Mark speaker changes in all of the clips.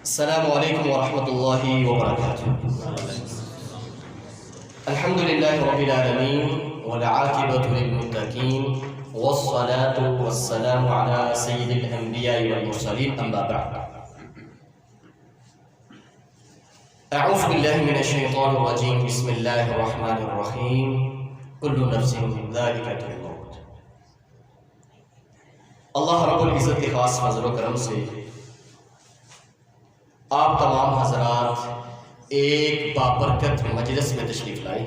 Speaker 1: السلام علیکم ورحمۃ اللہ وبرکاتہ۔ الحمد للہ رب العالمین والعاقبۃ للمتقین والصلاة والسلام علی سید الانبیاء والمرسلین، اما بعد۔ اعوذ باللہ من الشیطان الرجیم، بسم اللہ الرحمن الرحیم، کل نفس ذائقۃ الموت۔ اللہ رب العزت کے خاص فضل و کرم سے آپ تمام حضرات ایک بابرکت مجلس میں تشریف لائے۔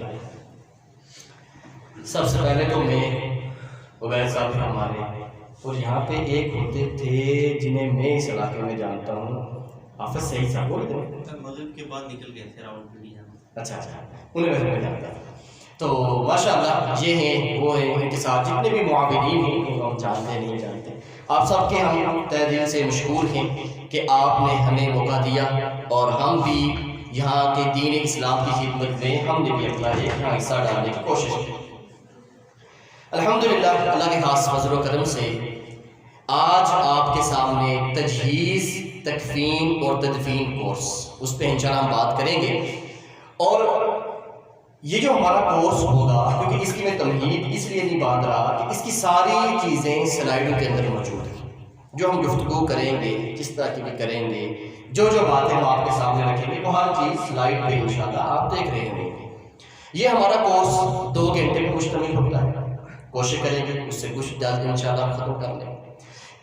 Speaker 1: سب سے پہلے تو میں عبید صاحب ہمارے اور یہاں پہ ایک ہوتے تھے جنہیں میں اس علاقے میں جانتا ہوں، حافظ سعید صاحب، بول دیں
Speaker 2: مغرب کے بعد نکل گئے تھے راولپنڈی جانا۔
Speaker 1: اچھا انہیں میں جانتا ہوں۔ تو ماشاءاللہ یہ ہیں وہ ہیں، ان کے ساتھ جتنے بھی معاونین ہیں ان کو ہم جانتے ہیں نہیں جانتے۔ آپ سب کے ہم تہ دل سے مشکور ہیں کہ آپ نے ہمیں موقع دیا اور ہم بھی یہاں کے دین اسلام کی خدمت میں ہم نے بھی اپنا ایک حصہ ڈالنے کی کوشش کی۔ الحمدللہ اللہ کے خاص فضل و کرم سے آج آپ کے سامنے تجہیز، تکفین اور تدفین کورس، اس پہ انشاءاللہ ہم بات کریں گے۔ اور یہ جو ہمارا کورس ہوگا، کیونکہ اس کی میں تمہید اس لیے نہیں باندھ رہا کہ اس کی ساری چیزیں سلائیڈوں کے اندر موجود ہیں۔ جو ہم گفتگو کریں گے، جس طرح کی بھی کریں گے، جو باتیں ہم آپ کے سامنے رکھیں گے، وہ ہر چیز سلائیڈ پہ انشاءاللہ آپ دیکھ رہے ہوں گے۔ یہ ہمارا کورس 2 گھنٹے میں مشتمل ہوتا ہے، کوشش کریں گے اس سے کچھ جلد انشاءاللہ ہم ختم کر لیں۔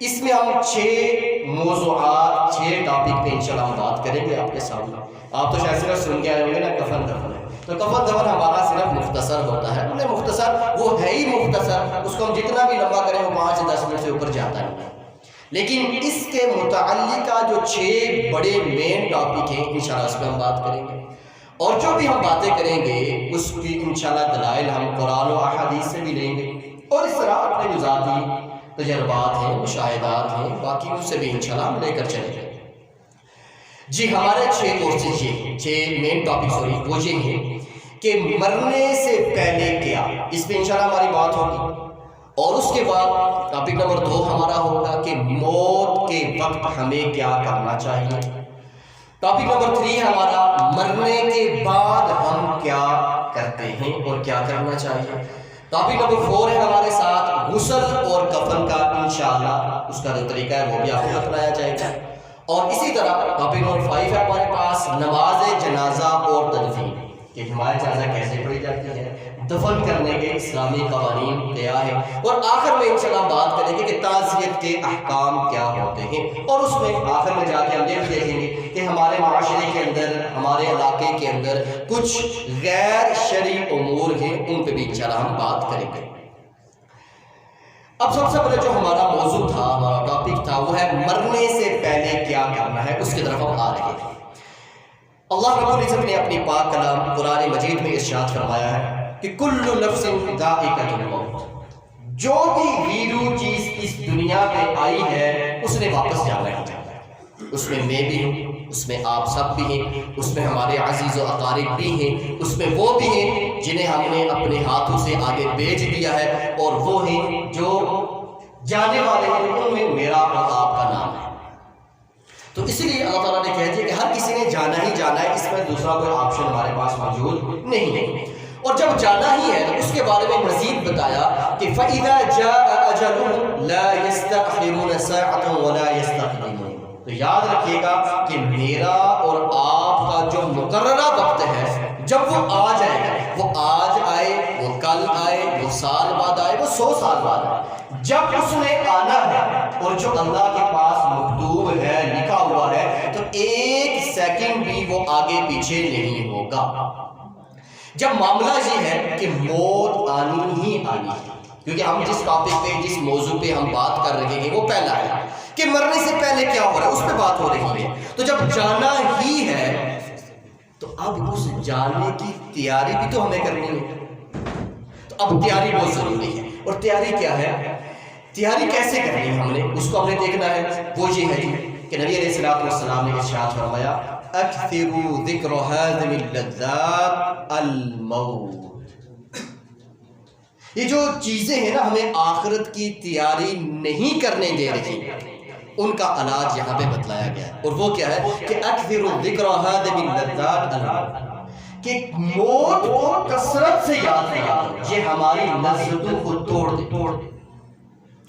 Speaker 1: اس میں ہم 6 موضوعات، 6 ٹاپک پہ انشاءاللہ ہم بات کریں گے آپ کے سامنے۔ آپ تو شاید صرف سن کے آئے ہوں گے نا کفن دفن ہے، تو کفن دفن ہمارا صرف مختصر ہوتا ہے، انہیں مختصر وہ ہے ہی مختصر، اس کو ہم جتنا بھی لمبا کریں وہ 5 سے 10 منٹ سے اوپر جاتا ہے۔ لیکن اس کے متعلقہ جو 6 بڑے مین ٹاپک ہیں انشاءاللہ اس پہ ہم بات کریں گے، اور جو بھی ہم باتیں کریں گے اس کی انشاءاللہ دلائل ہم قرآن و احادیث سے بھی لیں گے، اور اس طرح اپنے جو ذاتی تجربات ہیں، مشاہدات ہیں، باقی ان سے بھی انشاءاللہ ہم لے کر چلیں گے۔ جی ہمارے 6 کورسز یہ 6 مین ٹاپکس وہ یہ ہیں کہ مرنے سے پہلے کیا، اس پہ انشاءاللہ ہماری بات ہوگی۔ اور اس کے بعد ٹاپک نمبر 2 ہمارا ہوگا کہ موت کے وقت ہمیں کیا کرنا چاہیے۔ ٹاپک نمبر 3 ہمارا مرنے کے بعد ہم کیا کرتے ہیں اور کیا کرنا چاہیے۔ ٹاپک نمبر 4 ہے ہمارے ساتھ غسل اور کفن کا، انشاءاللہ اس کا جو طریقہ ہے وہ بھی آپ کو بتلایا جائے گا۔ اور اسی طرح ٹاپک نمبر 5 ہے ہمارے پاس نماز جنازہ اور تدفین، کہ نماز جنازہ کیسے پڑھی جاتی ہے، دفن کرنے کے اسلامی قوانین کیا ہے، اور آخر میں انشاءاللہ بات کریں گے کہ تعزیت کے احکام کیا ہوتے ہیں۔ اور اس میں آخر میں جا کے ہم یہ بھی دیکھیں گے کہ ہمارے معاشرے کے اندر، ہمارے علاقے کے اندر کچھ غیر شرعی امور ہیں، ان پہ بھی انشاءاللہ ہم بات کریں گے۔ اب سب سے پہلے جو ہمارا موضوع تھا، ہمارا ٹاپک تھا، وہ ہے مرنے سے پہلے کیا کرنا ہے، اس کی طرف ہم آ رہے ہیں۔ اللہ رب العزت نے اپنی پاک کلام قرآن مجید میں ارشاد فرمایا ہے کہ کل نفس ذائقۃ الموت، جو بھی غیرو چیز اس دنیا پہ آئی ہے اس نے واپس جانا ہی جانا ہے۔ اس میں میں بھی ہوں، اس میں آپ سب بھی ہیں، اس میں ہمارے عزیز و اقارب بھی ہیں، اس میں وہ بھی ہیں جنہیں ہم نے اپنے ہاتھوں سے آگے بھیج دیا ہے، اور وہ ہیں جو جانے والے ہیں، ان میں میرا اور آپ کا نام ہے۔ تو اسی لیے اللہ تعالیٰ نے کہہ دیا کہ ہر کسی نے جانا ہی جانا ہے، اس میں دوسرا کوئی آپشن ہمارے پاس موجود نہیں ہے۔ اور جب جانا ہی ہے تو اس کے بارے میں مزید بتایا کہ فَإِذَا جَاءَ أَجَلُهُمْ لَا يَسْتَأْخِرُونَ سَاعَةً وَلَا يَسْتَقْدِمُونَ۔ تو یاد رکھیے گا کہ میرا اور آپ کا جو مقررہ وقت ہے جب وہ آ جائے گا، وہ آج آئے، وہ کل آئے، وہ سال بعد آئے، وہ 100 سال بعد آئے، جب اس نے آنا ہے اور جو اللہ کے پاس مکتوب ہے، لکھا ہوا ہے، تو 1 سیکنڈ بھی وہ آگے پیچھے نہیں ہوگا۔ جب معاملہ یہ ہے کہ موت آنی ہی آنی ہے، کیونکہ ہم جس ٹاپک پہ، جس موضوع پہ ہم بات کر رہے ہیں وہ پہلا ہے کہ مرنے سے پہلے کیا ہو رہا ہے، اس پہ بات ہو رہی ہے۔ تو جب جانا ہی ہے تو اب اس جانے کی تیاری بھی تو ہمیں کرنی ہے، تو اب تیاری بہت ضروری ہے۔ اور تیاری کیا ہے، تیاری کیسے کرنی ہے، ہم نے اس کو ہم نے دیکھنا ہے۔ وہ یہ ہے کہ نبی علیہ الصلوۃ والسلام نے ارشاد فرمایا اکثروا ذکر هذه اللذات الموت۔ یہ جو چیزیں ہیں نا ہمیں آخرت کی تیاری نہیں کرنے دے رہی، ان کا علاج یہاں پہ بتلایا گیا ہے۔ اور وہ کیا ہے کہ اکثر الذکر هذا من لذات الموت، کہ موت کو کثرت سے یاد کرنا یہ ہماری لذتوں کو توڑ دے،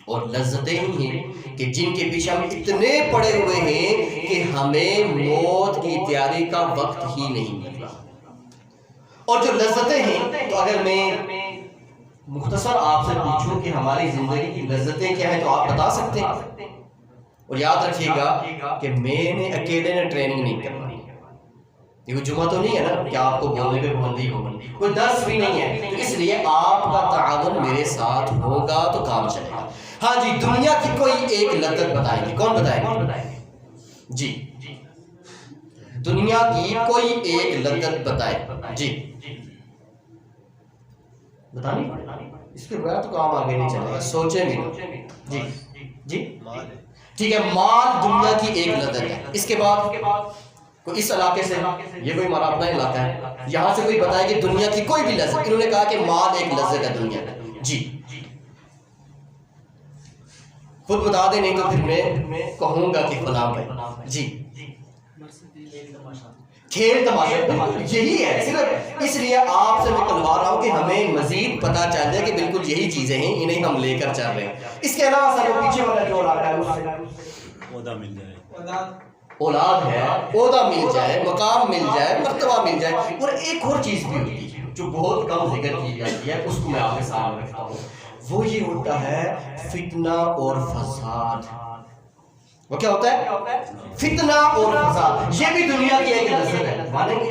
Speaker 1: اور لذتیں ہی ہیں کہ جن کے پیچھے ہم اتنے پڑے ہوئے ہیں کہ ہمیں موت کی تیاری کا وقت ہی نہیں مل رہا۔ اور جو لذتیں ہیں، تو اگر میں مختصر آپ سے پوچھوں کہ ہماری زندگی کی لذتیں کیا ہیں تو آپ بتا سکتے ہیں؟ اور یاد رکھیے گا کہ میں نے اکیلے نے ٹریننگ نہیں کرنا، یہ جمعہ تو نہیں ہے نا کہ آپ کو بولنے پہ بندی ہوگا، کوئی درس بھی نہیں ہے، تو اس لیے آپ کا تعاون میرے ساتھ ہوگا تو کام چلے گا۔ ہاں جی، دنیا کی کوئی ایک لذت بتائیں گے، کون بتائیں گے؟ جی، دنیا کی کوئی ایک لذت بتائیں جی، بتانی اس کے بغیر تو کام آگے نہیں چلے گا، سوچیں گے جی جی ٹھیک ہے، مال دنیا کی ایک لذت ہے۔ اس کے بعد کوئی اس علاقے سے، یہ کوئی ہمارا اپنا علاقہ ہے، یہاں سے کوئی بتائے کہ دنیا کی کوئی بھی لذت، انہوں نے کہا کہ مال ایک لذت ہے دنیا کی، جی خود بتا دیں، نہیں تو پھر میں کہوں گا کہ فلاں بھائی جی کھیل تماشا، یہی ہے صرف اس لیے آپ سے میں کہلوا رہا ہوں کہ ہمیں مزید پتہ چل جائے کہ بالکل یہی چیزیں ہیں، انہیں ہم لے کر چل رہے ہیں۔ اس کے علاوہ سر پیچھے والا جو علاقہ ہے
Speaker 3: عہدہ مل جائے،
Speaker 1: اولاد ہے، عہدہ مل جائے، مقام مل جائے، مرتبہ مل جائے، اور ایک اور چیز بھی ہوتی ہے جو بہت کم ذکر کی جاتی ہے، اس کو میں آپ کے سامنے رکھتا ہوں، وہ یہ ہوتا ہے فتنہ اور فساد۔ وہ کیا ہوتا ہے؟ فتنہ اور فساد، یہ بھی دنیا کی ایک لذت ہے، مانیں گے؟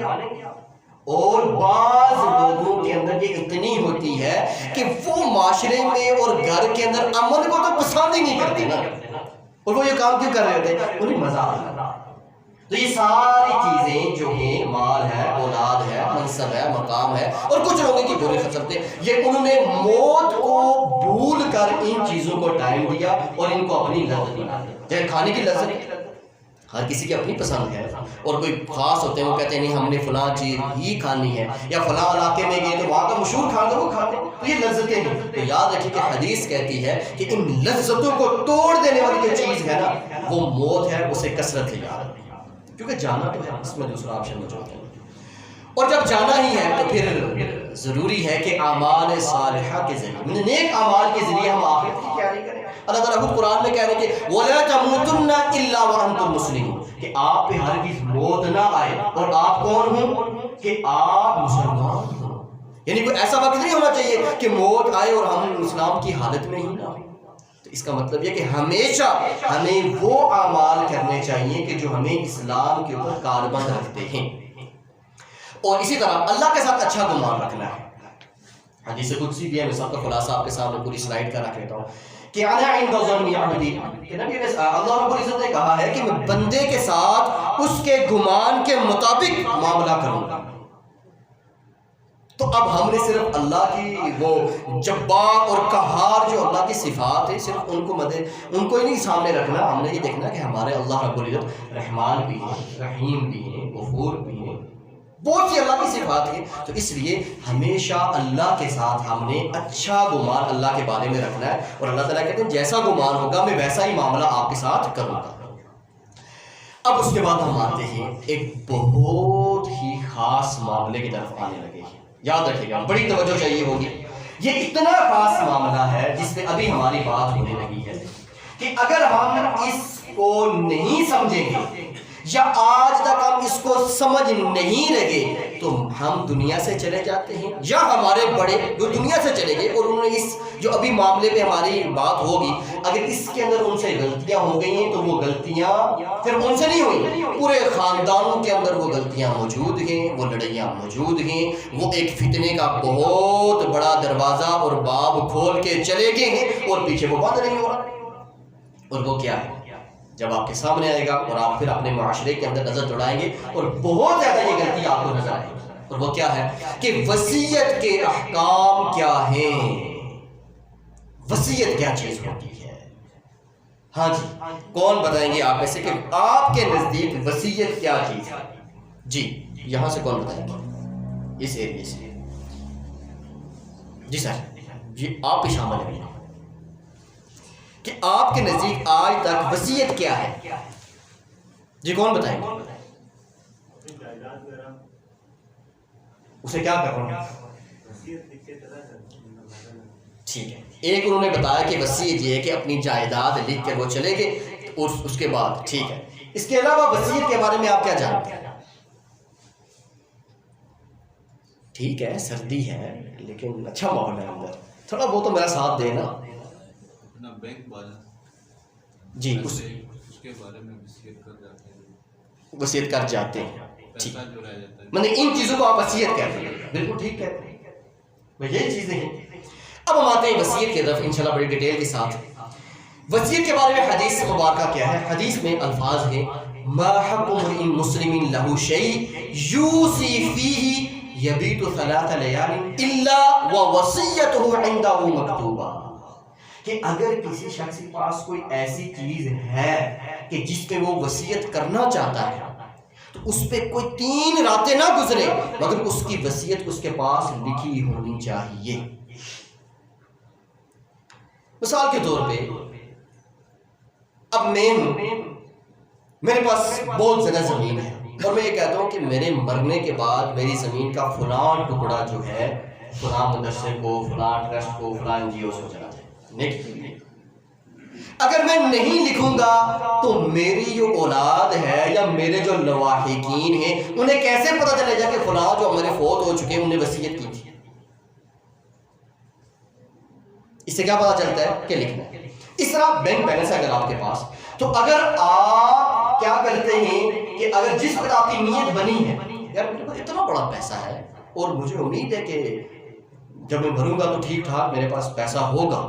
Speaker 1: اور بعض لوگوں کے اندر یہ اتنی ہوتی ہے کہ وہ معاشرے میں اور گھر کے اندر امن کو تو پسند ہی نہیں کرتے نا، اور وہ یہ کام کیوں کر رہے ہوتے ہیں؟ انہیں مزہ آتا۔ تو یہ ساری چیزیں جو ہیں، مال ہے، اولاد ہے، منصب ہے، مقام ہے، اور کچھ لوگوں کی برے خسرتیں، یہ انہوں نے موت کو بھول کر ان چیزوں کو ٹائم دیا اور ان کو اپنی لذت بنا دیا۔ جیسے کھانے کی لذت ہر کسی کی اپنی پسند ہے، اور کوئی خاص ہوتے ہیں وہ کہتے ہیں نہیں ہم نے فلاں چیز ہی کھانی ہے، یا فلاں علاقے میں گئے تو وہاں کا مشہور کھانا وہ کھاتے ہیں، تو یہ لذتیں ہیں۔ تو یاد رکھیے کہ حدیث کہتی ہے کہ ان لذتوں کو توڑ دینے والی جو چیز ہے نا وہ موت ہے، اسے کثرت ہے یاد، کیونکہ جانا تو ہے، اس میں دوسرا آپشن موجود ہے، اور جب جانا ہی ہے تو پھر ضروری ہے کہ اعمال صالحہ کے ذریعے، نیک اعمال کے ذریعے ہم آخرت کی تیاری کریں۔ اللہ تعالیٰ خود قرآن میں کہہ رہے کہ وَلَا تَمُوتُنَّ إِلَّا وَأَنْتُمْ مُسْلِمُونَ، کہ آپ پہ ہرگز موت نہ آئے اور آپ کون ہوں؟ کہ آپ مسلمان ہوں، یعنی کوئی ایسا وقت نہیں ہونا چاہیے کہ موت آئے اور ہم اسلام کی حالت میں ہی نہ ہوں۔ تو اس کا مطلب یہ کہ ہمیشہ ہمیں وہ اعمال کرنے چاہیے کہ جو ہمیں اسلام کے اوپر کاربند رکھتے ہیں، اور اسی طرح اللہ کے ساتھ اچھا گمان رکھنا ہے۔ حدیث قدسی بھی ہے، میں سب کا خلاصہ آپ کے سامنے پوری سلائیڈ کا رکھ لیتا ہوں کہ انا عند ظن عبدی، کہ نبی اللہ رب العزت نے کہا ہے کہ میں بندے کے ساتھ اس کے گمان کے مطابق معاملہ کروں گا۔ تو اب ہم نے صرف اللہ کی وہ جبار اور قہار جو اللہ کی صفات ہے صرف ان کو ہی نہیں سامنے رکھنا، ہم نے یہ دیکھنا کہ ہمارے اللہ رب العزت رحمان بھی ہیں، رحیم بھی ہیں، غفور بھی ہیں، بہت سی اللہ کی صفات ہیں۔ تو اس لیے ہمیشہ اللہ کے ساتھ ہم نے اچھا گمان اللہ کے بارے میں رکھنا ہے، اور اللہ تعالیٰ کہتے ہیں جیسا گمان ہوگا میں ویسا ہی معاملہ آپ کے ساتھ کروں گا۔ اب اس کے بعد ہم آتے ہیں ایک بہت ہی خاص معاملے کی طرف آنے لگے ہیں، یاد رکھیے گا، بڑی توجہ چاہیے ہوگی۔ یہ اتنا خاص معاملہ ہے جس پہ ابھی ہماری بات ہونے لگی ہے کہ اگر ہم اس کو نہیں سمجھیں گے یا آج تک ہم اس کو سمجھ نہیں لگے تو ہم دنیا سے چلے جاتے ہیں، یا ہمارے بڑے جو دنیا سے چلے گئے اور انہوں نے اس جو ابھی معاملے پہ ہماری بات ہوگی اگر اس کے اندر ان سے غلطیاں ہو گئی ہیں تو وہ غلطیاں پھر ان سے نہیں ہوئی، پورے خاندانوں کے اندر وہ غلطیاں موجود ہیں، وہ لڑائیاں موجود ہیں، وہ ایک فتنے کا بہت بڑا دروازہ اور باب کھول کے چلے گئے ہیں اور پیچھے وہ بند نہیں ہو رہا۔ اور وہ کیا ہے جب آپ کے سامنے آئے گا اور آپ پھر اپنے معاشرے کے اندر نظر دوڑائیں گے اور بہت زیادہ یہ غلطی آپ کو نظر آئے گی، اور وہ کیا ہے کہ وصیت کے احکام کیا ہیں، وصیت کیا چیز ہوتی ہے۔ ہاں جی، کون بتائیں گے آپ میں سے کہ آپ کے نزدیک وصیت کیا چیز ہے؟ جی یہاں سے کون بتائیں گے؟ اس ایریے سے جی سر، جی آپ بھی شامل ہیں کہ آپ کے نزدیک آج تک وصیت کیا ہے؟ جی کون بتائیں گے؟ اسے کیا کرنا؟ ٹھیک ہے، ایک انہوں نے بتایا کہ وصیت یہ ہے کہ اپنی جائیداد لکھ کر وہ چلے گئے اور اس کے بعد ٹھیک ہے۔ اس کے علاوہ وصیت کے بارے میں آپ کیا جانتے ہیں؟ ٹھیک ہے، سردی ہے لیکن اچھا ماحول ہے اندر، تھوڑا بہت تو میرا ساتھ دے نا۔
Speaker 4: اپنا بینک بیلنس
Speaker 1: جی
Speaker 4: اس کے بارے میں وصیت کر جاتے ہیں،
Speaker 1: وصیت کر جاتے ہیں، ٹھیک،
Speaker 4: پیسہ جو رہ جاتا ہے،
Speaker 1: مطلب ان چیزوں کو آپ وصیت کہتے ہیں، بالکل ٹھیک کہتے ہیں، یہی چیزیں ہیں۔ اب ہم آتے ہیں وصیت کی طرف انشاءاللہ بڑی ڈیٹیل کے ساتھ۔ وصیت کے بارے میں حدیث مبارکہ کیا ہے؟ حدیث میں الفاظ ہیں ما حق امرئ مسلم له شيء يوصي فيه يبيت 3 ليال الا ووصيته عنده مكتوبہ، کہ اگر کسی شخص کے پاس کوئی ایسی چیز ہے کہ جس پہ وہ وصیت کرنا چاہتا ہے تو اس پہ کوئی 3 راتیں نہ گزرے مگر اس کی وصیت اس کے پاس لکھی ہونی چاہیے۔ مثال کے طور پہ اب میں ہوں، میرے پاس بہت زیادہ زمین ہے اور میں یہ کہتا ہوں کہ میرے مرنے کے بعد میری زمین کا فلاں ٹکڑا جو ہے فلاں مدرسے کو، فلاں ٹرسٹ کو، فلاں NGOs کو چلا جائے۔ اگر میں نہیں لکھوں گا تو میری جو اولاد ہے یا میرے جو لواحقین ہیں انہیں کیسے پتہ چلے گا کہ فلاں جو ہمارے فوت ہو چکے ہیں انہیں وصیت کی تھی؟ اس سے کیا پتہ چلتا ہے کہ لکھنا ہے۔ اس طرح بینک بیلنس ہے اگر آپ کے پاس، تو اگر آپ کیا کرتے ہیں کہ اگر جس پر آپ کی نیت بنی ہے یار میرے پاس اتنا بڑا پیسہ ہے اور مجھے امید ہے کہ جب میں بھروں گا تو ٹھیک ٹھاک میرے پاس پیسہ ہوگا،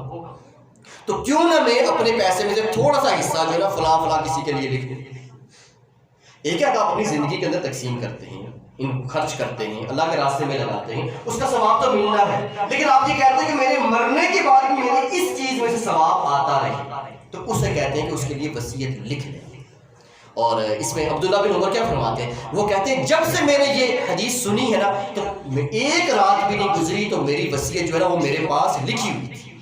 Speaker 1: تو کیوں نہ میں اپنے پیسے میں سے تھوڑا سا حصہ جو ہے نا فلاں فلاں کسی کے لیے لکھ دوں۔ ایک ہے کہ آپ اپنی زندگی کے اندر تقسیم کرتے ہیں، ان خرچ کرتے ہیں، اللہ کے راستے میں لگاتے ہیں، اس کا ثواب تو ملنا ہے، لیکن آپ یہ کہتے ہیں کہ میرے مرنے کے بعد بھی میرے اس چیز میں سے ثواب آتا رہے، تو اسے کہتے ہیں کہ اس کے لیے وصیت لکھ لیں۔ اور اس میں عبداللہ بن عمر کیا فرماتے ہیں؟ وہ کہتے ہیں جب سے میں نے یہ حدیث سنی ہے نا تو ایک رات بھی نہیں گزری تو میری وصیت جو ہے نا وہ میرے پاس لکھی ہوئی تھی۔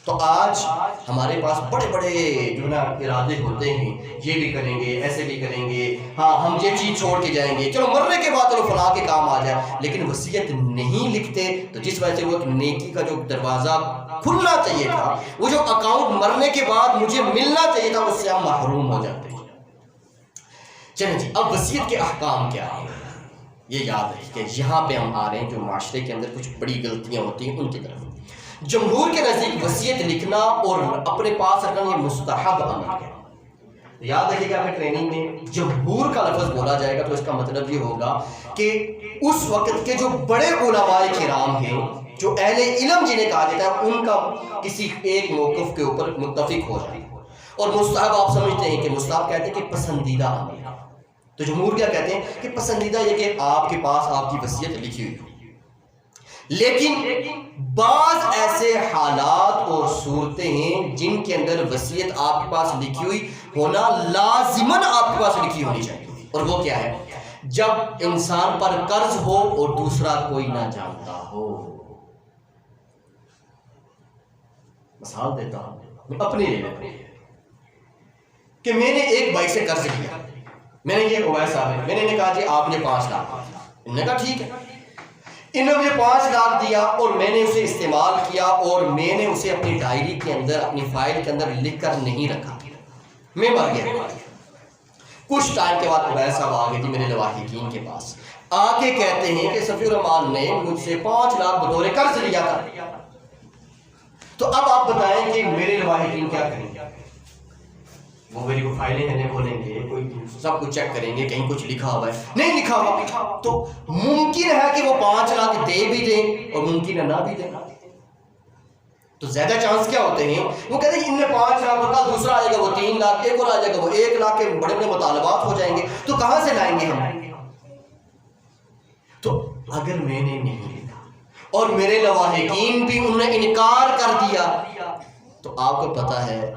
Speaker 1: تو آج ہمارے پاس بڑے بڑے جو ہے نا ارادے ہوتے ہیں، یہ بھی کریں گے، ایسے بھی کریں گے، ہاں ہم یہ چیز چھوڑ کے جائیں گے، چلو مرنے کے بعد چلو فلاں کے کام آ جائے، لیکن وصیت نہیں لکھتے، تو جس وجہ سے وہ نیکی کا جو دروازہ کھلنا چاہیے تھا، وہ جو اکاؤنٹ مرنے کے بعد مجھے ملنا چاہیے تھا، اس سے ہم محروم ہو جاتے ہیں۔ چلیں جی، اب وصیت کے احکام کیا ہیں یہ یاد ہے کہ یہاں پہ ہم آ رہے ہیں جو معاشرے کے اندر کچھ بڑی غلطیاں ہوتی ہیں ان کی طرف۔ جمہور کے نزدیک وصیت لکھنا اور اپنے پاس رکھنا یہ مستحب عمل ہے۔ یاد رکھیے گا کہ ٹریننگ میں جمہور کا لفظ بولا جائے گا تو اس کا مطلب یہ ہوگا کہ اس وقت کے جو بڑے علماء کرام ہیں، جو اہل علم جنہیں کہا جاتا ہے، ان کا کسی ایک موقف کے اوپر متفق ہو جائے۔ اور مستحب آپ سمجھتے ہیں کہ مستحب کہتے ہیں کہ پسندیدہ عمل ہے، تو جمہور کیا کہتے ہیں کہ پسندیدہ یہ کہ آپ کے پاس آپ کی وصیت لکھی ہوئی ہو، لیکن بعض ایسے حالات اور صورتیں ہیں جن کے اندر وصیت آپ کے پاس لکھی ہوئی ہونا لازماً آپ کے پاس لکھی ہونی چاہیے، اور وہ کیا ہے؟ جب انسان پر قرض ہو اور دوسرا کوئی نہ جانتا ہو۔ مثال دیتا ہوں میں اپنی لیے کہ میں نے ایک بھائی سے قرض لیا، میں نے یہ عبید صاحب ہے، میں نے کہا جی آپ نے 5 لاکھ، انہوں نے کہا ٹھیک ہے، انہوں نے مجھے 5 لاکھ دیا اور میں نے اسے استعمال کیا اور میں نے اسے اپنی ڈائری کے اندر، اپنی فائل کے اندر لکھ کر نہیں رکھا، میں مر گیا۔ کچھ ٹائم کے بعد عبید صاحب آ گئے تھے میرے لواحقین کے پاس، آ کے کہتے ہیں کہ صفی الرحمان نے مجھ سے 5 لاکھ بطور قرض لیا تھا، تو اب آپ بتائیں کہ میرے لواحقین کیا کریں گے؟ وہ میری کو فائلیں ہیں کھولیں گے، کوئی سب کچھ چیک کریں گے کہیں کچھ لکھا ہوا ہے، نہیں لکھا ہوا، تو ممکن ہے کہ وہ 5 لاکھ دے بھی دیں اور ممکن ہے نہ بھی دیں، تو زیادہ چانس کیا ہوتے ہیں؟ وہ کہتے ہیں ان میں 5 لاکھ کا دوسرا آئے گا وہ 3 لاکھ، ایک اور آ جائے گا وہ 1 لاکھ کے بڑے بڑے مطالبات ہو جائیں گے، تو کہاں سے لائیں گے ہم؟ تو اگر میں نے نہیں لکھا اور میرے لواحقین بھی انہوں نے انکار کر دیا، تو آپ کو پتا ہے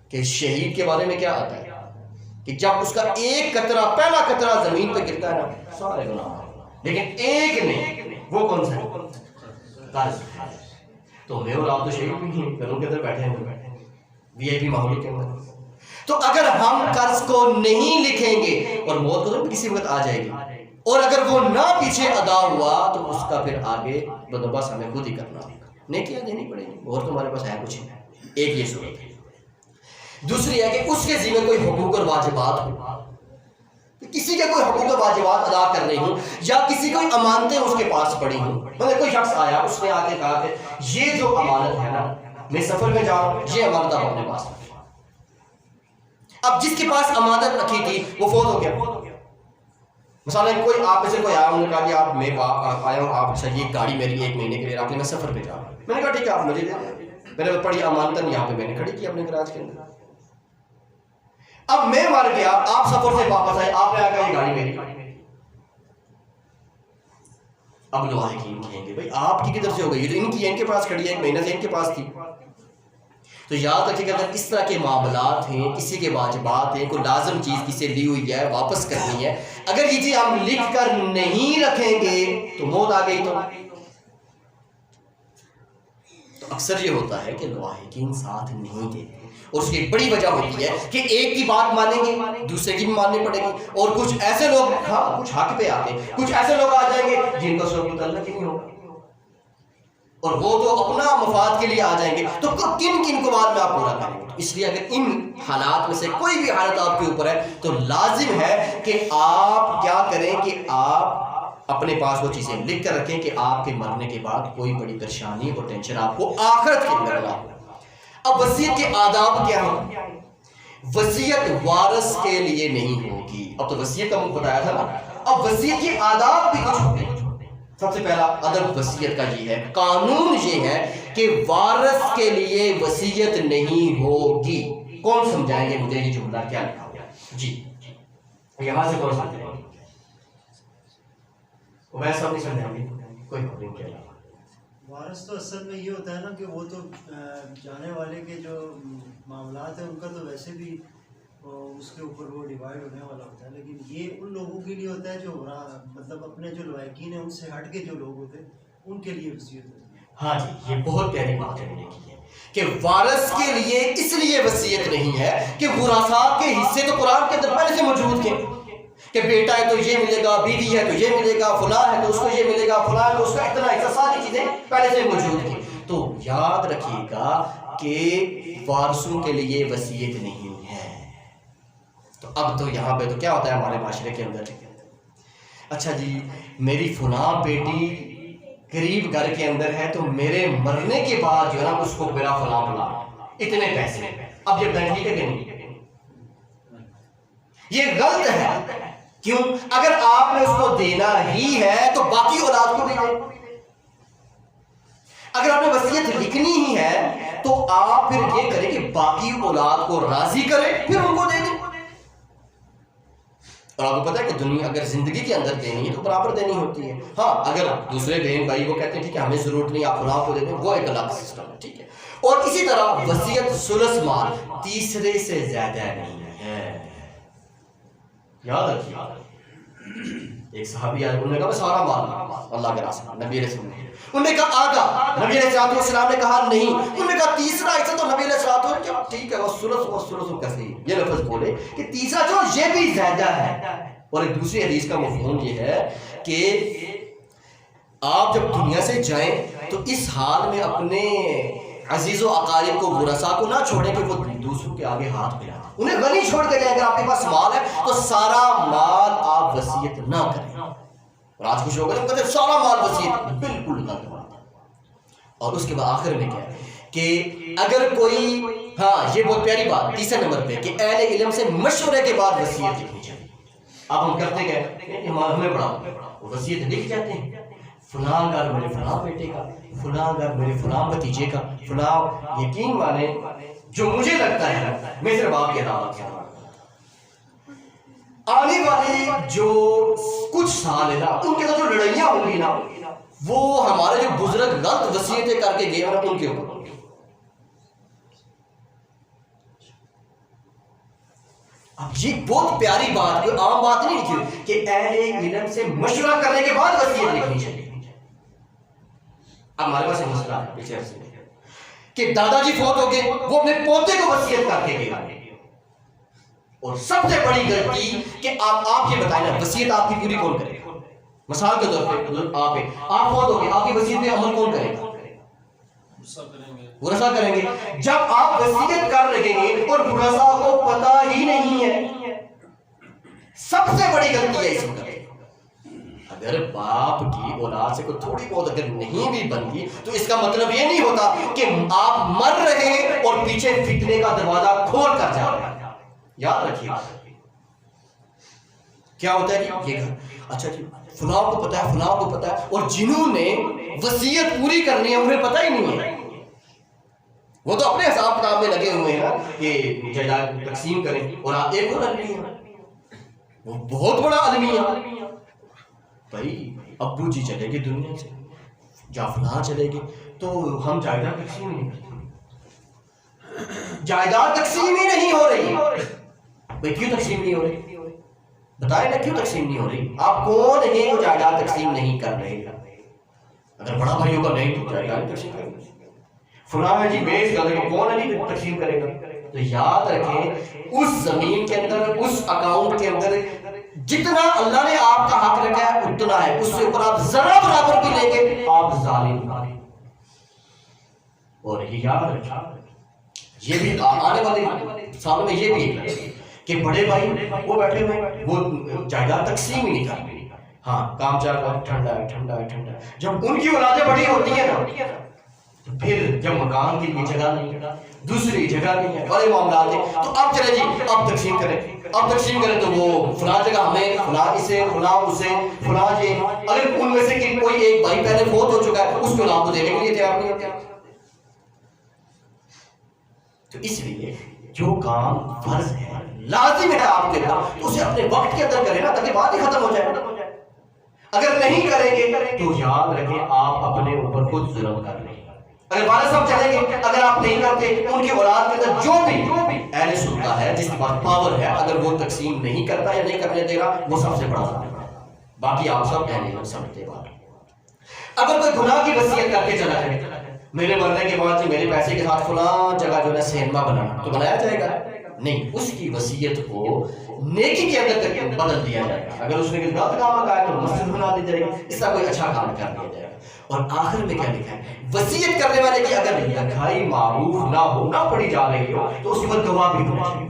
Speaker 1: کہ شہید کے بارے میں کیا آتا ہے کہ جب اس کا ایک قطرہ، پہلا قطرہ زمین پہ گرتا ہے نا سارے گناہ، لیکن ایک نہیں، وہ کون سا ہے؟ قرض۔ تو میں اور آپ تو شہید بھی ہیں، گھروں کے اندر بیٹھے ہیں، وی آئی پی ماحول کے اندر، تو اگر ہم قرض کو نہیں لکھیں گے اور موت تو کسی وقت آ جائے گی، اور اگر وہ نہ پیچھے ادا ہوا تو اس کا پھر آگے بندوبست ہمیں خود ہی کرنا ہوگا، نیکیاں دینی پڑیں گی، اور تمہارے پاس ہے کچھ نہیں۔ ایک یہ صورت ہے۔ دوسری ہے کہ اس کے ذمہ کوئی حقوق اور واجبات ہو، کسی کے کوئی حقوق اور واجبات ادا کرنے ہوں، یا کسی کوئی امانتیں اس کے پاس پڑی ہوں۔ مطلب کوئی شخص آیا، اس نے آ کے کہا کہ یہ جو امانت ہے نا، میں سفر میں جا رہا ہوں، یہ امانت آپ اپنے پاس رکھیں۔ اب جس کے پاس امانت رکھی تھی وہ فوت ہو گیا، مثلا کوئی آپ میں سے کوئی آیا، انہوں نے کہا کہ آپ میں آیا ہوں، آپ اچھا یہ گاڑی میری 1 مہینے کے لیے رکھ لیں، میں سفر پہ جا رہا ہوں۔ میں نے کہا ٹھیک ہے آپ مجھے دے دیں، میں نے پڑی امانتن یہاں پہ میں نے کھڑی کی اپنے گراج کے اندر۔ اب میں مر گیا، آپ سفر سے واپس آئے، آپ نے آ کہا یہ گاڑی میری۔ اب لواحقین کہیں گے بھائی آپ کی کدھر سے ہو گئی، یہ تو ان کی، ان کے پاس کھڑی ہے، 1 مہینہ سے ان کے پاس تھی۔ تو یاد رکھیے کہ اگر اس طرح کے معاملات ہیں، کسی کے واجبات ہیں، کوئی لازم چیز کسی لی ہوئی ہے، واپس کرنی ہے، اگر یہ چیز ہم لکھ کر نہیں رکھیں گے تو موت آ گئی تو اکثر یہ ہوتا ہے کہ لواحقین ساتھ نہیں دیتے، اور اس کی ایک بڑی وجہ ہوتی ہے کہ ایک کی بات مانیں گے، دوسرے کی بھی ماننی پڑے گی، اور کچھ ایسے لوگ ہاں کچھ حق پہ آتے ہیں، کچھ ایسے لوگ آ جائیں گے جن کا سب متعلق ہی نہیں ہوگا، اور وہ تو اپنا مفاد کے لیے آ جائیں گے، تو کن کن کو بعد میں آپ پورا کریں گے؟ اس لیے اگر ان حالات میں سے کوئی بھی حالت آپ کے اوپر ہے تو لازم ہے کہ آپ کیا کریں کہ آپ اپنے پاس وہ چیزیں لکھ کر رکھیں کہ آپ کے مرنے کے بعد کوئی بڑی پریشانی اور ٹینشن آپ کو آخرت کے اندر نہ ہو۔ اب وصیت کے آداب کیا ہیں؟ وصیت وارث کے لیے نہیں ہوگی۔ اب تو وصیت کا منہ بتایا تھا نا، اب وصیت کے آداب بھی کچھ ہوتے ہیں۔ سب سے پہلا ادب وصیت کا یہ ہے، قانون یہ ہے کہ وارث کے لیے وصیت نہیں ہوگی۔ کون سمجھائیں گے مجھے یہ جملہ کیا لکھا ہوا ہے؟ جی یہاں سے کون سمجھائیں گے؟ ویسا نہیں سمجھائیں گے کوئی حکم کیا؟
Speaker 5: وارث تو اصل میں یہ ہوتا ہے نا کہ وہ تو جانے والے کے جو معاملات ہیں ان کا تو ویسے بھی اس کے اوپر وہ ڈیوائڈ ہونے والا ہوتا ہے، لیکن یہ ان لوگوں کے لیے ہوتا ہے جو مطلب اپنے جو لائقین ہیں ان سے ہٹ کے جو لوگ ہوتے ہیں ان کے لیے وصیت ہوتی ہے۔
Speaker 1: ہاں جی، یہ بہت پیاری بات ہے کی ہے کہ وارث کے لیے اس لیے وصیت نہیں ہے کہ ورثاء کے حصے تو قرآن کے اندر پہلے سے موجود تھے کہ بیٹا ہے تو یہ ملے گا، بیوی ہے تو یہ ملے گا، فلاں ہے تو اس کو یہ ملے گا، فلاں ہے تو اس کا اتنا حصہ، ساری چیزیں پہلے سے موجود تھیں۔ تو یاد رکھیے گا کہ وارثوں کے لیے وصیت نہیں ہے۔ تو اب تو یہاں پہ تو کیا ہوتا ہے ہمارے معاشرے کے اندر، اچھا جی میری فلاں بیٹی غریب گھر کے اندر ہے تو میرے مرنے کے بعد جو ہے نا اس کو میرا فلاں فلاں اتنے پیسے، اب یہ بتائیں ٹھیک ہے کہ نہیں؟ یہ غلط ہے۔ کیوں؟ اگر آپ نے اس کو دینا ہی ہے تو باقی اولاد کو بھی دیں۔ اگر آپ نے وصیت لکھنی ہی ہے تو آپ پھر یہ کریں کہ باقی اولاد کو راضی کریں پھر ان کو دے دیں۔ اور آپ کو پتا ہے کہ دنیا اگر زندگی کے اندر دینی ہے تو برابر دینی ہوتی ہے۔ ہاں اگر دوسرے بہن بھائی وہ کہتے ہیں ٹھیک ہے ہمیں ضرورت نہیں آپ فلاں کو دے دیں، وہ ایک الگ سسٹم ہے، ٹھیک ہے۔ اور اسی طرح وصیت ثلث مال تیسرے سے زیادہ نہیں ہے، یاد رکھیے۔ ایک صحابی آئے، انہوں نے کہا میں سارا مال اللہ کے راستے میں، نبی علیہ السلام نے، انہوں نے کہا آقا، نبی علیہ السلام نے کہا نہیں، انہوں نے کہا تیسرا حصہ، تو نبی علیہ السلام نے کہا ٹھیک ہے وَالثُّلُثُ کَثِيرٌ، یہ لفظ بولے کہ تیسرا جو یہ بھی زیادہ ہے۔ اور ایک دوسری حدیث کا مفہوم یہ ہے کہ آپ جب دنیا سے جائیں تو اس حال میں اپنے عزیز و اقارب کو، ورثاء کو نہ چھوڑیں کہ وہ دوسروں کے آگے ہاتھ پھیلائیں، انہیں غنی چھوڑ کے جائیں۔ اگر آپ کے پاس مال ہے تو سارا مال آپ وصیت نہ کریں۔ اور آج کچھ لوگ ہیں کہتے ہیں سارا مال وصیت، بالکل غلط بات ہے۔ اور اس کے بعد آخر میں کیا ہے کہ اگر کوئی، ہاں یہ بہت پیاری بات تیسرے نمبر پہ کہ اہل علم سے مشورے کے بعد وصیت لکھنی چاہیے۔ اب ہم کرتے گئے ہمیں بڑا وصیت لکھ جاتے ہیں، فلاں گھر میرے فلاں بیٹے کا، فلاں گھر میرے فلاں بھتیجے کا، فلاں، یقین مانے جو مجھے لگتا ہے میں صرف آپ کے علاوہ کیا آنے والے جو کچھ سال ہے نا ان کے اندر جو لڑائیاں ہوں گی نا وہ ہمارے جو بزرگ غلط وصیتیں کر کے گئے نا ان کے اوپر۔ اب یہ بہت پیاری بات، کوئی عام بات نہیں لکھی کہ اہل علم سے مشورہ کرنے کے بعد وصیت لکھنی چاہیے۔ اب ہمارے پاس ایک مسئلہ ہے پیچھے سے کہ دادا جی فوت ہو گئے، وہ اپنے پوتے کو وصیت کر کے گئے اور سب سے بڑی غلطی کہ آپ یہ بتائیں نا وصیت آپ کی پوری کون کرے گا؟ مثال کے طور پہ آپ فوت ہو گئے، آپ کی وصیت پہ عمل کون کرے گا؟ ورثہ کریں گے۔ جب آپ وصیت کر رہے ہیں اور ورثہ کو پتہ ہی نہیں ہے، سب سے بڑی غلطی ہے اس وقت۔ اگر باپ کی اولاد سے کوئی تھوڑی بہت اگر نہیں بھی بنتی تو اس کا مطلب یہ نہیں ہوتا کہ آپ مر رہے اور پیچھے فتنے کا دروازہ کھول کر جا رہے ہیں۔ یاد رکھیے کیا ہوتا ہے جی، یہ اچھا جی فلاں کو پتا ہے، فلاں کو پتا ہے، اور جنہوں نے وصیت پوری کرنی ہے انہیں پتہ ہی نہیں ہے، وہ تو اپنے حساب کتاب میں لگے ہوئے ہیں کہ جائیداد تقسیم کریں، اور آپ ایک اور آدمی ہیں وہ بہت بڑا آدمی ہے، بھائی ابو جی چلے گئے دنیا سے یا فلاں چلے گئے تو ہم جائیداد تقسیم نہیں کرتے، جائیداد تقسیم ہی نہیں ہو رہی، بھائی کیوں تقسیم نہیں ہو رہی؟ بتائیں نا کیوں تقسیم نہیں ہو رہی؟ آپ کون ہیں جو جائیداد تقسیم نہیں کر رہے؟ اگر بڑا بھائی ہوگا نہیں تو جائیداد تقسیم کرے گا، فلاں ہے جی بیس گلے کو کون ہے جی تقسیم کرے گا؟ تو یاد رکھیں اس زمین کے اندر، اس اکاؤنٹ کے اندر جتنا اللہ نے آپ کا حق رکھا ہے اتنا ہے، اس سے اوپر آپ ذرا برابر بھی لیں گے آپ ظالم۔ اور یاد رکھیں یہ بھی آنے والے سالوں میں یہ بھی ہے کہ بڑے بھائی وہ بیٹھے ہوئے وہ جائیداد تقسیم ہی نہیں کر رہے، ہاں کام چل رہا ہے، ٹھنڈا ہے ٹھنڈا ہے ٹھنڈا ہے، جب ان کی اولادیں بڑی ہوتی ہیں نا پھر جب مکان کے لیے جگہ نہیں، دوسری جگہ نہیں ہے، بڑے معاملات ہیں، تو اب چلے جی اب تقسیم کریں، اب تقسیم کریں تو وہ فلاں جگہ ہمیں، فلاں اسے، فلاں اسے، فلاں یہ، اگر ان میں سے کوئی ایک بھائی پہلے فوت ہو چکا ہے اس کو اولاد کو دینے کے لیے تیار نہیں ہوتے۔ تو اس لیے جو کام فرض ہے لازم ہے آپ کے اوپر تو اسے اپنے وقت کے اندر کریں نا تاکہ بات ہی ختم ہو جائے۔ اگر نہیں کریں گے تو یاد رکھیں آپ اپنے اوپر خود ظلم کر رہے ہیں۔ اگر والد صاحب چلیں گے، اگر آپ نہیں کرتے ان کی اولاد کے اندر جو بھی اہل سنتا ہے جس کے پاس پاور ہے اگر وہ تقسیم نہیں کرتا یا نہیں کرنے دے رہا وہ سب سے بڑا ظالم ہے، باقی آپ سب اہل سمجھتے بات۔ اگر کوئی گناہ کی وصیت کر کے چلا جائے میرے مرنے کے بعد میرے پیسے کے ساتھ فلاں جگہ جو ہے سینما بنانا، تو بنایا جائے گا نہیں، اس کی وصیت کو نیکی کے اندر بدل دیا جائے گا۔ اگر اس نے غلط کام کہا ہے تو مسجد بنا دی جائے گی، اس کا کوئی اچھا کام کر دیا جائے گا۔ اور آخر میں کیا لکھا ہے؟ وصیت کرنے والے کی اگر لکھائی معروف نہ ہو، نہ پڑھی جا رہی ہو تو اس کے بعد گواہ بھی ہونا چاہیے۔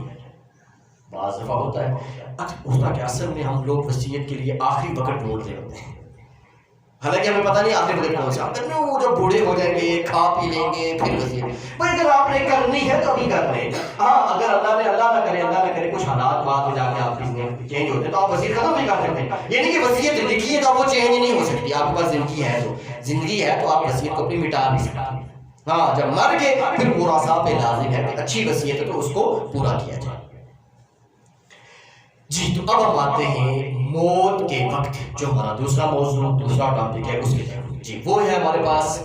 Speaker 1: بعض دفعہ ہوتا ہے ہوتا کہ اصل میں ہم لوگ وصیت کے لیے آخری وقت ڈھونڈ رہے ہوتے ہیں، حالانکہ ہمیں پتہ نہیں آخری وقت کون سا، وہ جب بوڑھے ہو جائیں گے کھا پی لیں گے پھر وصیت۔ بھائی اگر آپ نے کرنی ہے تو ابھی کر لیں، ہاں اگر اللہ نہ کرے کچھ حالات بعد میں جا کے آپ کی چینج ہوتے ہیں تو آپ وصیت ختم نہیں کر سکتے۔ یہ نہیں کہ وصیت لکھی ہے تو وہ چینج نہیں ہو سکتی، آپ کے پاس زندگی ہے تو آپ وصیت کو اپنی مٹا نہیں سکتے، ہاں جب مر گئے پھر ورثاء پہ لازم ہے کہ اچھی وصیت ہے تو اس کو پورا کیا جائے۔ جی تو اب ہم آتے ہیں موت کے وقت، جو ہمارا دوسرا موضوع دوسرا ٹاپک ہے اس کے طرف۔ جی وہ ہے ہمارے پاس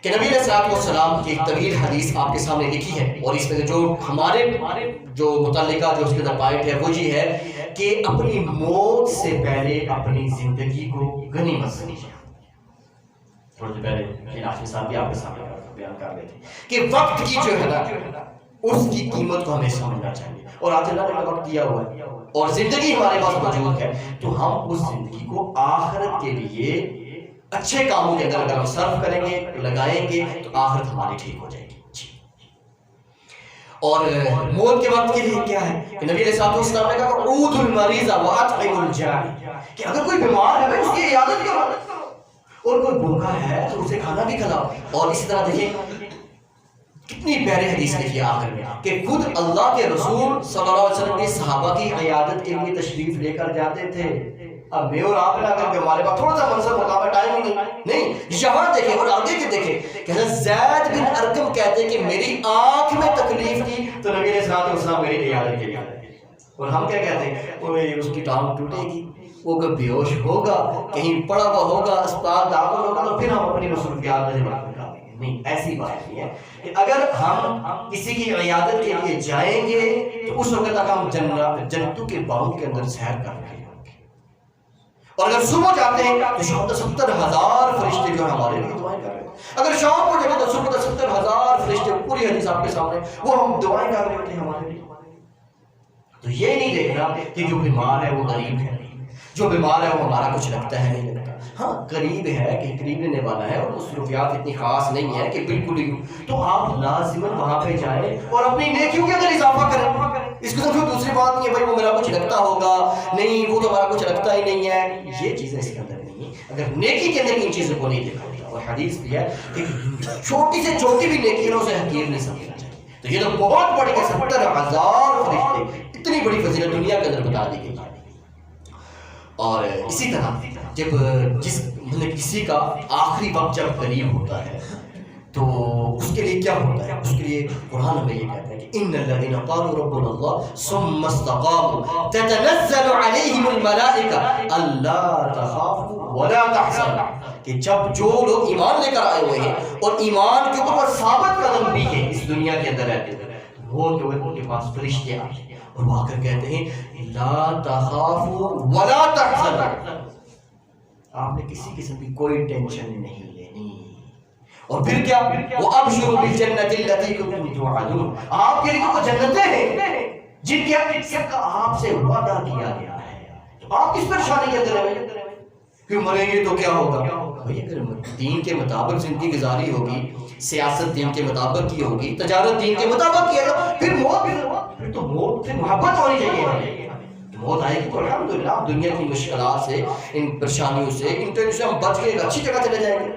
Speaker 1: کہ نبی علیہ الصلوۃ والسلام کی ایک طویل حدیث آپ کے سامنے لکھی ہے، اور اس میں جو ہمارے جو متعلقہ جو اس کے اندر پوائنٹ ہے وہ یہ ہے کہ اپنی موت سے پہلے اپنی زندگی کو غنیمت سمجھیں۔ تھوڑی دیر پہلے آخری صاحب بھی آپ کے سامنے بیان کر رہے تھے کہ وقت کی جو ہے نا اس کی قیمت کو ہمیں سمجھنا چاہیے، اور آج اللہ نے وقت دیا ہوا ہے اور زندگی ہمارے پاس موجود ہے تو ہم اس زندگی کو آخرت کے لیے اچھے کاموں کے اندر اگر ہم صرف کریں گے لگائیں گے تو آخرت ہماری ٹھیک ہو جائے گی۔ جی اور موت کے وقت کے لیے کیا ہے کہ نبی علیہ الصلوۃ والسلام نے کہا عود المریض واطعم الجائع، کہ اگر کوئی بیمار ہے اس کی عیادت کرو، اور کوئی بھوکا ہے تو اسے کھانا بھی کھلاؤ۔ اور اسی طرح دیکھیں کتنی پیاری حدیث لکھی ہے آخر میں کہ خود اللہ کے رسول صلی اللہ علیہ وسلم کے صحابہ کی عیادت کے لیے تشریف لے کر جاتے تھے۔ اب میں اور آپ نے اگر کہ ہمارے پاس تھوڑا سا منصب مقام ہے، ٹائم ہی نہیں، یہاں دیکھیں اور آگے کے دیکھیں کہ حضرت زید بن ارقم کہتے ہیں کہ میری آنکھ میں تکلیف تھی تو نبی علیہ الصلوۃ والسلام میری عیادت کے لیے آئے، اور ہم کیا کہتے ہیں وہ اس کی ٹانگ ٹوٹے گی، وہ کبھی بے ہوش ہوگا، کہیں پڑا ہوا ہوگا، اسپتال داخل ہوگا تو پھر ہم اپنی مصروفیات میں نکالیں گے۔ نہیں، ایسی بات نہیں ہے کہ اگر ہم کسی کی عیادت کے لیے جائیں گے تو اس وقت تک ہم جنتوں کے باغوں کے اندر سیر کر رہے ہوں گے، اور اگر صبح جاتے ہیں تو شام تک 70,000 فرشتے جو ہمارے لیے دعائیں کر رہے ہیں، اگر شام کو جاتے تو صبح تک 70,000 فرشتے، پوری حدیث آپ کے سامنے، وہ ہم دعائیں کر رہے ہوتے ہیں ہمارے لیے۔ تو یہ نہیں دیکھنا کہ جو بیمار ہے وہ غریب ہے، جو بیمار ہے وہ ہمارا کچھ لگتا ہے نہیں لگتا. ہاں قریب ہے کہ قریب لینے والا ہے اور مصروفیات اتنی خاص نہیں ہے کہ بالکل ہی، تو آپ لازماً وہاں پہ جائیں اور اپنی نیکیوں کے اندر اضافہ کریں. اس کو تو دوسری بات نہیں ہے بھائی وہ میرا کچھ لگتا ہوگا، نہیں وہ تو ہمارا کچھ لگتا ہی نہیں ہے، یہ چیزیں اس کے اندر نہیں ہیں. اگر نیکی کے اندر ان چیزوں کو نہیں دیکھا ہوتا، اور حدیث بھی ہے کہ چھوٹی سے چھوٹی بھی نیکی ہے اسے حقیر نہیں سمجھنا چاہیے. تو یہ تو بہت بڑی 70,000 فرشتے، اتنی بڑی فضیلت دنیا کے اندر بتا دی گئی. اور اسی طرح جب مطلب کسی کا آخری وقت جب قریب ہوتا ہے تو اس کے لیے کیا ہوتا ہے؟ اس کے لیے قرآن ہمیں یہ کہتا ہے کہ ان الذین قالوا ربنا اللہ ثم استقاموا تتنزل علیہم الملائکہ الا تخافوا ولا تحزنوا، کہ جب جو لوگ ایمان لے کر آئے ہوئے ہیں اور ایمان کے اوپر وہ ثابت قدم بھی ہیں اس دنیا کے اندر رہتے ہیں، وہ جو ہے ان کے پاس فرشتے آتے ہیں اور وہ آ کر کہتے ہیں لا تخافوا ولا تحزنوا، آپ نے کسی قسم کی کوئی ٹینشن نہیں لینی. اور پھر کیا؟ وہ ابشروا بالجنۃ التی کنتم توعدون، آپ کے لیے وہ جنتیں ہیں جن کے کا آپ سے وعدہ کیا گیا ہے. تو آپ کس پریشانی کے اندر ہیں کہ مریں گے تو کیا ہوگا؟ بھائی اگر دین کے مطابق زندگی گزاری ہوگی، سیاست دین کے مطابق کی ہوگی، تجارت دین کے مطابق کی ہے، پھر موت سے محبت ہونی چاہیے. موت آئے گی تو الحمدللہ دنیا کی مشکلات سے، ان پریشانیوں سے، ان ٹینشن سے ہم بچ کے اچھی جگہ چلے جائیں گے.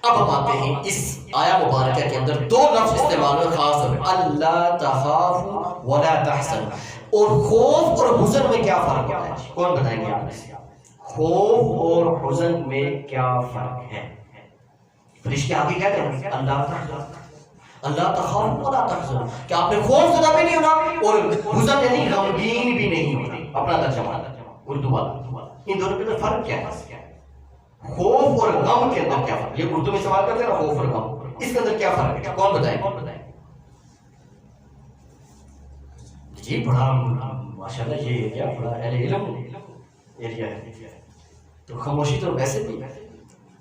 Speaker 1: اب ہم آتے ہیں اس آیا مبارکہ کے اندر دو لفظ استعمال ہوئے خاص طور پہ، اللہ تخافوا ولا تحزنوا. اور خوف اور حزن میں کیا فرق ہوتا ہے؟ کون بتائیں گے آپ نے؟ خوف اور حزن میں کیا فرق ہے؟ فرشتے آگے کہتے ہیں اللہ تخافوا ولا تحزنوا، کہ آپ نے خوف زدہ بھی نہیں ہونا اور حزن یعنی غمگین بھی نہیں ہونا. اپنا ترجمہ اردو والا، ان دونوں کے اندر فرق کیا ہے؟ خوف اور غم کے اندر کیا فرق؟ یہ اردو میں سوال کرتے ہیں نا خوف اور غم، اس کے اندر کیا فرق ہے؟ کون بتائیں؟ جی بڑا ماشاءاللہ یہ ایریا بڑا اہل علم ایریا ہے، تو خاموشی تو ویسے بھی